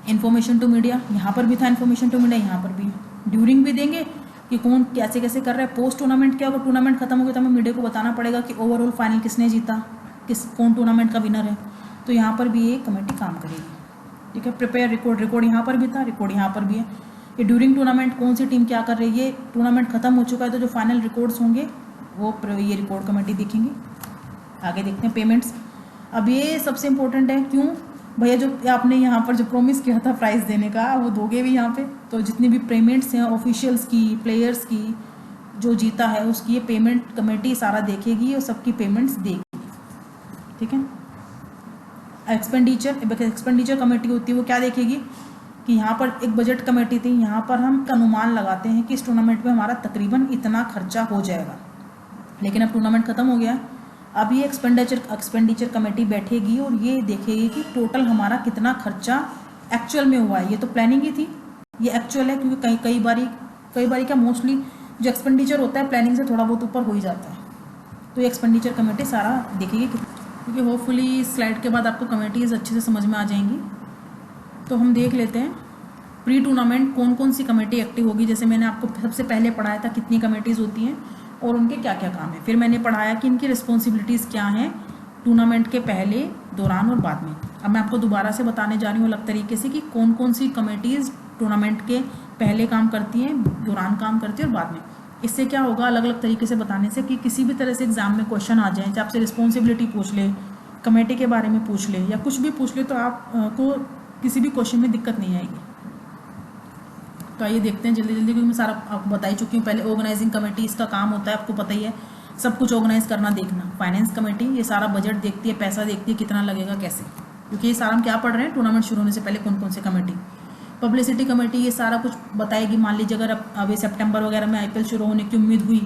इन्फॉर्मेशन टू मीडिया, यहाँ पर भी था इन्फॉर्मेशन टू मीडिया, यहाँ पर भी ड्यूरिंग भी देंगे कि कौन कैसे कैसे कर रहा है। पोस्ट टूर्नामेंट क्या होगा, टूर्नामेंट खत्म हो गया तो हमें मीडिया को बताना पड़ेगा कि ओवरऑल फाइनल किसने जीता, कौन टूर्नामेंट का विनर है। तो यहाँ पर भी ये कमेटी काम करेगी, ठीक है। प्रिपेयर रिकॉर्ड यहाँ पर भी था, रिकॉर्ड यहाँ पर भी है। ये ड्यूरिंग टूर्नामेंट कौन सी टीम क्या कर रही है, टूर्नामेंट खत्म हो चुका है तो जो फाइनल रिकॉर्ड्स होंगे वो ये रिकॉर्ड कमेटी देखेंगे। आगे देखते हैं पेमेंट्स। अब ये सबसे इम्पोर्टेंट है, क्यों भैया, जो आपने यहाँ पर जो प्रॉमिस किया था प्राइज़ देने का वो दोगे भी यहाँ पे। तो जितनी भी पेमेंट्स हैं ऑफिशियल्स की, प्लेयर्स की, जो जीता है उसकी, ये पेमेंट कमेटी सारा देखेगी और सबकी पेमेंट्स देगी, ठीक है। एक्सपेंडिचर कमेटी होती है, वो क्या देखेगी कि यहाँ पर एक बजट कमेटी थी, यहाँ पर हम अनुमान लगाते हैं कि इस टूर्नामेंट में हमारा तकरीबन इतना खर्चा हो जाएगा, लेकिन अब टूर्नामेंट खत्म हो गया। अब ये एक्सपेंडिचर कमेटी बैठेगी और ये देखेगी कि टोटल हमारा कितना खर्चा एक्चुअल में हुआ है। ये तो प्लानिंग ही थी, ये एक्चुअल है, क्योंकि कई बारी क्या मोस्टली जो एक्सपेंडिचर होता है प्लानिंग से थोड़ा बहुत ऊपर हो ही जाता है। तो ये एक्सपेंडिचर कमेटी सारा देखेगी, क्योंकि होपफुली इस स्लाइड के बाद आपको कमेटीज़ अच्छे से समझ में आ जाएंगी। तो हम देख लेते हैं प्री टूर्नामेंट कौन कौन सी कमेटी एक्टिव होगी। जैसे मैंने आपको सबसे पहले पढ़ाया था कितनी कमेटीज़ होती हैं और उनके क्या क्या काम है। फिर मैंने पढ़ाया कि इनकी रिस्पॉन्सिबिलिटीज़ क्या हैं टूर्नामेंट के पहले, दौरान और बाद में। अब मैं आपको दोबारा से बताने जा रही हूँ अलग तरीके से कि कौन कौन सी कमेटीज़ टूर्नामेंट के पहले काम करती हैं, दौरान काम करती हैं और बाद में। इससे क्या होगा, अलग अलग तरीके से बताने से कि किसी भी तरह से एग्जाम में क्वेश्चन आ जाए, चाहे आपसे रिस्पॉन्सिबिलिटी पूछ ले, कमेटी के बारे में पूछ ले या कुछ भी पूछ ले, तो आपको किसी भी क्वेश्चन में दिक्कत नहीं आएगी। तो आइए देखते हैं जल्दी जल्दी, क्योंकि मैं सारा आपको बता ही चुकी हूँ। पहले ऑर्गेनाइजिंग कमेटी, इसका काम होता है आपको पता ही है, सब कुछ ऑर्गेनाइज करना, देखना। फाइनेंस कमेटी ये सारा बजट देखती है, पैसा देखती है कितना लगेगा कैसे, क्योंकि ये सारा हम क्या पढ़ रहे हैं टूर्नामेंट शुरू होने से पहले कौन कौन से कमेटी। पब्लिसिटी कमेटी ये सारा कुछ बताएगी। मान लीजिए अगर अभी सितंबर वगैरह में आईपीएल शुरू होने की उम्मीद हुई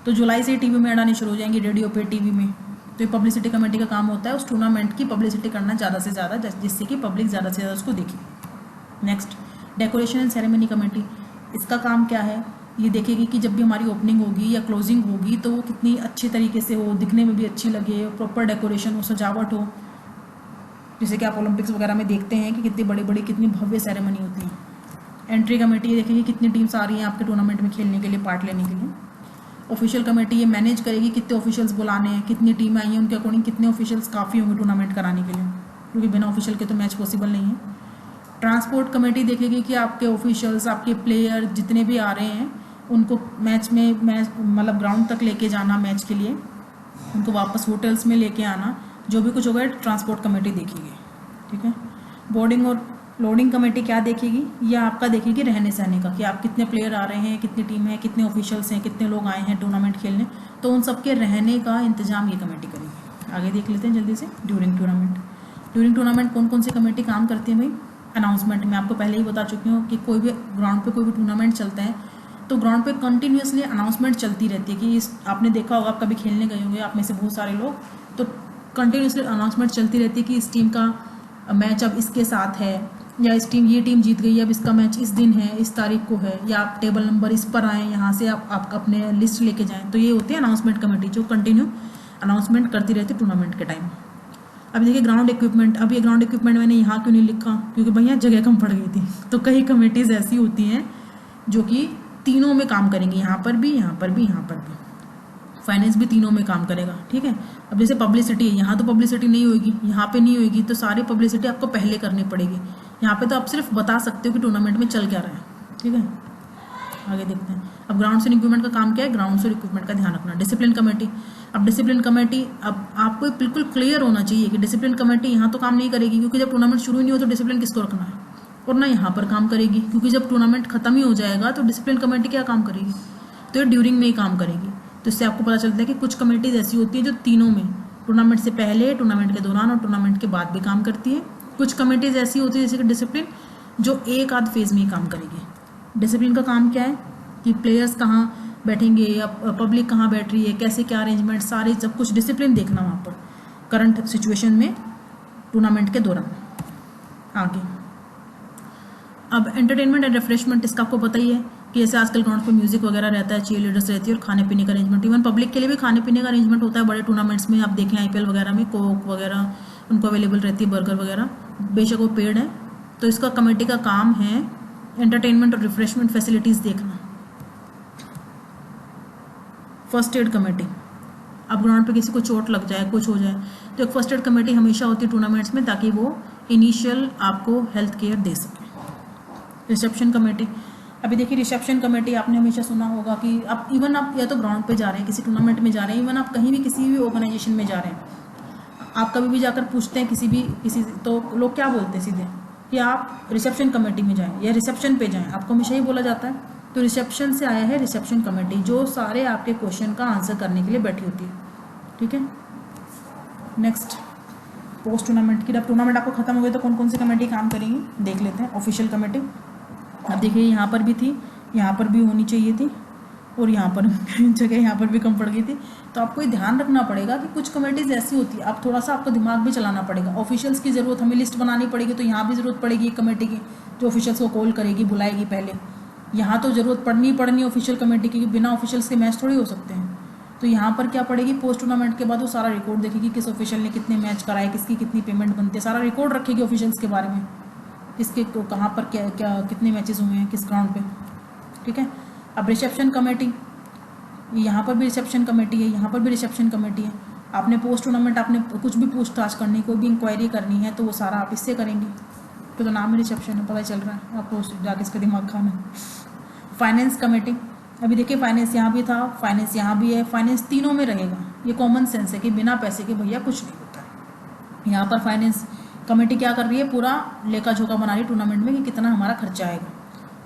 तो जुलाई से टीवी में ऐड आनी शुरू हो जाएंगी, रेडियो पे, टीवी में। तो ये पब्लिसिटी कमेटी का काम होता है उस टूर्नामेंट की पब्लिसिटी करना ज़्यादा से ज़्यादा, जिससे कि पब्लिक ज़्यादा से ज़्यादा उसको देखे। Next, decoration and ceremony committee, इसका काम क्या है, ये देखेगी कि जब भी हमारी ओपनिंग होगी या क्लोजिंग होगी तो वो कितनी अच्छी तरीके से हो, दिखने में भी अच्छी लगे, प्रॉपर डेकोरेशन हो, सजावट हो। जैसे कि आप ओलंपिक्स वगैरह में देखते हैं कि कितनी बड़ी बड़ी कितनी भव्य सेरेमनी होती है। एंट्री कमेटी ये देखेगी कितनी टीम्स आ रही हैं आपके टूर्नामेंट में खेलने के लिए, पार्ट लेने के लिए। ऑफिशियल कमेटी ये मैनेज करेगी कितने ऑफिशियल्स बुलाने हैं, कितनी टीमें आई हैं, उनके अकॉर्डिंग कितने ऑफिशियल्स काफ़ी होंगे टूर्नामेंट कराने के लिए, क्योंकि बिना ऑफिशियल के तो मैच पॉसिबल नहीं है। ट्रांसपोर्ट कमेटी देखेगी कि आपके ऑफिशियल्स, आपके प्लेयर जितने भी आ रहे हैं उनको मैच मतलब ग्राउंड तक लेके जाना मैच के लिए, उनको वापस होटल्स में लेके आना, जो भी कुछ होगा ट्रांसपोर्ट कमेटी देखेगी, ठीक है। बोर्डिंग और लोडिंग कमेटी क्या देखेगी, यह आपका देखेगी रहने सहने का, कि आप कितने प्लेयर आ रहे हैं, कितनी टीम है, कितने ऑफिशियल्स हैं, कितने लोग आए हैं टूर्नामेंट खेलने, तो उन सबके रहने का इंतजाम ये कमेटी करेगी। आगे देख लेते हैं जल्दी से ड्यूरिंग टूर्नामेंट कौन कौन सी कमेटी काम करती है भाई। अनाउंसमेंट में आपको पहले ही बता चुकी हूँ कि कोई भी ग्राउंड पे कोई भी टूर्नामेंट चलता है तो ग्राउंड पे कंटिन्यूसली अनाउंसमेंट चलती रहती है कि आपने देखा होगा, आप कभी खेलने गए होंगे आप में से बहुत सारे लोग, तो कंटिन्यूसली अनाउंसमेंट चलती रहती है कि इस टीम का मैच अब इसके साथ है, या ये टीम जीत गई है, अब इसका मैच इस दिन है, इस तारीख को है, या आप टेबल नंबर इस पर आएँ, यहाँ से आप अपने लिस्ट लेके जाएँ। तो ये होती है अनाउंसमेंट कमेटी जो कंटिन्यू अनाउंसमेंट करती रहती है टूर्नामेंट के टाइम। अब देखिए ग्राउंड इक्विपमेंट, अब ये ग्राउंड इक्विपमेंट मैंने यहाँ क्यों नहीं लिखा, क्योंकि भैया जगह कम पड़ गई थी। तो कई कमेटीज़ ऐसी होती हैं जो कि तीनों में काम करेंगी, यहाँ पर भी, यहाँ पर भी, यहाँ पर भी। फाइनेंस भी तीनों में काम करेगा, ठीक है। अब जैसे पब्लिसिटी है, यहाँ तो पब्लिसिटी नहीं होगी, यहाँ पे नहीं होगी, तो सारी पब्लिसिटी आपको पहले करनी पड़ेगी। यहाँ पे तो आप सिर्फ बता सकते हो कि टूर्नामेंट में चल क्या रहा है, ठीक है। आगे देखते हैं। अब ग्राउंड्स एंड इक्विपमेंट का काम क्या है, ग्राउंड्स और इक्विपमेंट का ध्यान रखना। डिसिप्लिन कमेटी, अब डिसिप्लिन कमेटी, अब आपको बिल्कुल क्लियर होना चाहिए कि डिसिप्लिन कमेटी यहाँ तो काम नहीं करेगी, क्योंकि जब टूर्नामेंट शुरू ही नहीं हो तो डिसिप्लिन किसको रखना है, और ना यहाँ पर काम करेगी, क्योंकि जब टूर्नामेंट खत्म ही हो जाएगा तो डिसिप्लिन कमेटी क्या काम करेगी, तो ये ड्यूरिंग में ही काम करेगी। तो इससे आपको पता चलता है कि कुछ कमेटीज ऐसी होती है जो तीनों में, टूर्नामेंट से पहले, टूर्नामेंट के दौरान और टूर्नामेंट के बाद भी काम करती है। कुछ कमेटीज ऐसी होती है जैसे कि डिसिप्लिन जो एक आध फेज में ही काम करेगी। डिसिप्लिन का काम क्या है कि प्लेयर्स कहाँ बैठेंगे या पब्लिक कहाँ बैठ रही है, कैसे क्या अरेंजमेंट, सारे सब कुछ डिसिप्लिन देखना वहाँ पर करंट सिचुएशन में टूर्नामेंट के दौरान। आगे अब एंटरटेनमेंट एंड रिफ्रेशमेंट, इसका आपको पता ही है कि जैसे आजकल ग्राउंड पे म्यूजिक वगैरह रहता है, चीयर लीडर्स रहती है और खाने पीने का अरेंजमेंट, इवन पब्लिक के लिए भी खाने पीने का अरेंजमेंट होता है बड़े टूर्नामेंट्स में। आप देखें आईपीएल वगैरह में कोक वगैरह उनको अवेलेबल रहती है, बर्गर वगैरह, बेशक वो पेड है। तो इसका कमेटी का काम है एंटरटेनमेंट और रिफ्रेशमेंट फैसिलिटीज़ देखना। फर्स्ट एड कमेटी, अब ग्राउंड पे किसी को चोट लग जाए, कुछ हो जाए, तो एक फर्स्ट एड कमेटी हमेशा होती है टूर्नामेंट्स में, ताकि वो इनिशियल आपको हेल्थ केयर दे सके। रिसेप्शन कमेटी, अभी देखिए रिसेप्शन कमेटी आपने हमेशा सुना होगा कि आप इवन आप या तो ग्राउंड पे जा रहे हैं, किसी टूर्नामेंट में जा रहे हैं, इवन आप कहीं भी किसी भी ऑर्गेनाइजेशन में जा रहे हैं, आप कभी भी जाकर पूछते हैं किसी तो लोग क्या बोलते हैं सीधे कि आप रिसेप्शन कमेटी में जाएं या रिसेप्शन पे जाएं, आपको हमेशा ही बोला जाता है। तो रिसेप्शन से आया है रिसेप्शन कमेटी, जो सारे आपके क्वेश्चन का आंसर करने के लिए बैठी होती है। ठीक है, नेक्स्ट पोस्ट टूर्नामेंट की। अब टूर्नामेंट आपको खत्म हो गया तो कौन कौन सी कमेटी काम करेंगी देख लेते हैं। ऑफिशियल कमेटी, अब देखिए यहाँ पर भी थी, यहाँ पर भी होनी चाहिए थी और यहाँ पर जगह यहाँ पर भी कम पड़ गई थी। तो आपको ये ध्यान रखना पड़ेगा कि कुछ कमेटीज़ ऐसी होती है, आप थोड़ा सा आपको दिमाग भी चलाना पड़ेगा। ऑफिशियल्स की ज़रूरत हमें लिस्ट बनानी पड़ेगी, तो यहाँ भी ज़रूरत पड़ेगी एक कमेटी की जो ऑफिशियल्स को कॉल करेगी, बुलाएगी पहले। यहाँ तो ज़रूरत पड़नी ऑफिशियल कमेटी की, बिना ऑफिशियल्स के मैच थोड़ी हो सकते हैं। तो यहाँ पर क्या पड़ेगी, पोस्ट टूर्नामेंट के बाद वो सारा रिकॉर्ड देखेगी, किस ऑफिशियल ने कितने मैच कराए, किसकी कितनी पेमेंट बनती है, सारा रिकॉर्ड रखेगी ऑफिशियल्स के बारे में, किसके कहाँ पर क्या क्या कितने मैचेस हुए हैं, किस ग्राउंड पे। ठीक है, अब रिसेप्शन कमेटी, यहाँ पर भी रिसेप्शन कमेटी है, यहाँ पर भी रिसेप्शन कमेटी है। आपने पोस्ट टूर्नामेंट आपने कुछ भी पूछताछ करनी, कोई भी इंक्वायरी करनी है, तो वो सारा आप इससे करेंगे। तो नाम ही रिसेप्शन है, पता चल रहा है आपको, जाके इसका दिमाग खाना। फाइनेंस कमेटी, अभी देखिए फाइनेंस यहाँ भी था, फाइनेंस यहाँ भी है, फाइनेंस तीनों में रहेगा। ये कॉमन सेंस है कि बिना पैसे के भैया कुछ नहीं होता है। यहाँ पर फाइनेंस कमेटी क्या कर रही है, पूरा लेखा जोखा बना रही है टूर्नामेंट में कि कितना हमारा खर्चा आएगा।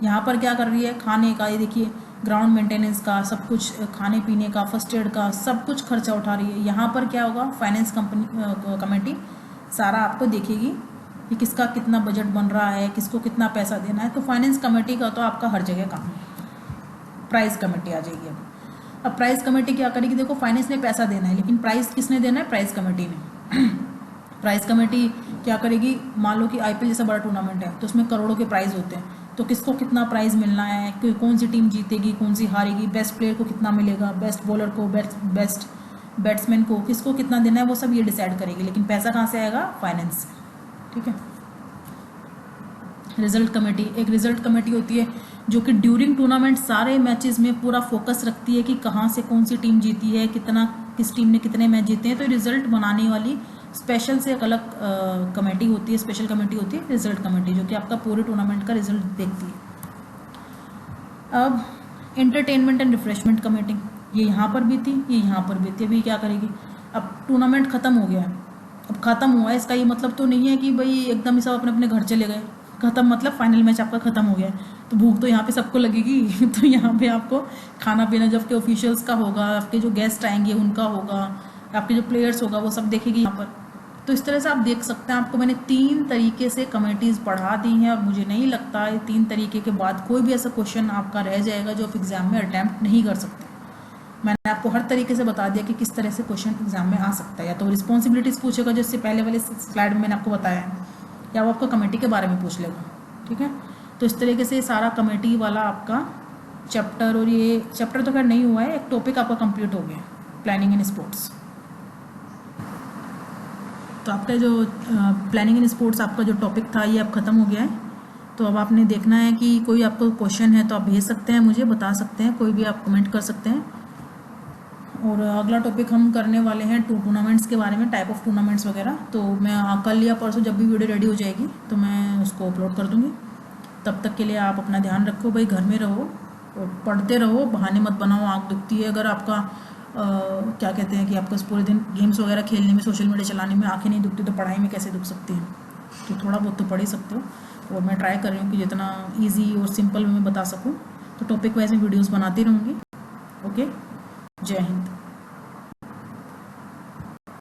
यहाँ पर क्या कर रही है, खाने का, ये देखिए ग्राउंड मेंटेनेंस का, सब कुछ खाने पीने का, फर्स्ट एड का, सब कुछ खर्चा उठा रही है। यहाँ पर क्या होगा, फाइनेंस कमेटी सारा आपको देखेगी कि किसका कितना बजट बन रहा है, किसको कितना पैसा देना है। तो फाइनेंस कमेटी का तो आपका हर जगह काम है। प्राइज़ कमेटी आ जाएगी अब प्राइज़ कमेटी क्या करेगी, देखो फाइनेंस ने पैसा देना है, लेकिन प्राइज़ किसने देना है, प्राइज़ कमेटी ने। प्राइज़ कमेटी क्या करेगी, मान लो कि आईपीएल जैसा बड़ा टूर्नामेंट है तो उसमें करोड़ों के प्राइज़ होते हैं, तो किसको कितना प्राइज़ मिलना है, कौन सी टीम जीतेगी, कौन सी हारेगी, बेस्ट प्लेयर को कितना मिलेगा, बेस्ट बॉलर को, बेस्ट बैट्समैन को किसको कितना देना है, वो सब ये डिसाइड करेगी। लेकिन पैसा कहाँ से आएगा, फाइनेंस से। ठीक है, रिजल्ट कमेटी, एक रिजल्ट कमेटी होती है जो कि ड्यूरिंग टूर्नामेंट सारे मैचेस में पूरा फोकस रखती है कि कहाँ से कौन सी टीम जीती है, कितना किस टीम ने कितने मैच जीते हैं। तो रिजल्ट बनाने वाली स्पेशल से एक अलग कमेटी होती है, स्पेशल कमेटी होती है रिजल्ट कमेटी, जो कि आपका पूरे टूर्नामेंट का रिजल्ट देखती है। अब एंटरटेनमेंट एंड रिफ्रेशमेंट कमेटी, ये यहाँ पर भी थी, ये यहाँ पर भी थी। अभी क्या करेगी, अब टूर्नामेंट ख़त्म हो गया है, अब ख़त्म हुआ है, इसका ये मतलब तो नहीं है कि भाई एकदम ही सब अपने अपने घर चले गए। ख़त्म मतलब फाइनल मैच आपका ख़त्म हो गया है, तो भूख तो यहाँ पे सबको लगेगी। तो यहाँ पे आपको खाना पीना जब के ऑफिशियल्स का होगा, आपके जो गेस्ट आएंगे उनका होगा, आपके जो प्लेयर्स होगा वो सब देखेगी यहाँ पर। तो इस तरह से आप देख सकते हैं, आपको मैंने 3 तरीके से कमेटीज़ पढ़ा दी हैं, और मुझे नहीं लगता है 3 तरीके के बाद कोई भी ऐसा क्वेश्चन आपका रह जाएगा जो आप एग्ज़ाम में अटैम्प्ट नहीं कर सकते। मैंने आपको हर तरीके से बता दिया कि किस तरह से क्वेश्चन एग्जाम में आ सकता है। या तो रिस्पॉन्सिबिलिटीज़ पूछेगा जो इससे पहले वाले स्लाइड में मैंने आपको बताया है, या वो आपको कमेटी के बारे में पूछ लेगा। ठीक है, तो इस तरीके से सारा कमेटी वाला आपका चैप्टर, और ये चैप्टर तो खैर नहीं हुआ है, एक टॉपिक आपका कंप्लीट हो गया, प्लानिंग इन स्पोर्ट्स। तो आपका जो प्लानिंग इन स्पोर्ट्स आपका जो टॉपिक था ये अब ख़त्म हो गया है। तो अब आपने देखना है कि कोई आपको क्वेश्चन है तो आप भेज सकते हैं, मुझे बता सकते हैं, कोई भी आप कमेंट कर सकते हैं। और अगला टॉपिक हम करने वाले हैं टूर्नामेंट्स के बारे में, टाइप ऑफ टूर्नामेंट्स वगैरह। तो मैं कल या परसों जब भी वीडियो रेडी हो जाएगी तो मैं उसको अपलोड कर दूँगी। तब तक के लिए आप अपना ध्यान रखो भाई, घर में रहो और पढ़ते रहो, बहाने मत बनाओ। आँख दुखती है अगर आपका क्या कहते हैं कि आपका पूरे दिन गेम्स वगैरह खेलने में, सोशल मीडिया चलाने में आँखें नहीं दुखती, तो पढ़ाई में कैसे दुख सकती हैं। तो थोड़ा बहुत तो पढ़ ही सकते हो, और मैं ट्राई कर रही हूँ कि जितना ईजी और सिंपल में बता सकूँ। तो टॉपिक वाइज में वीडियोज़ बनाती रहूँगी। ओके, जय हिंद।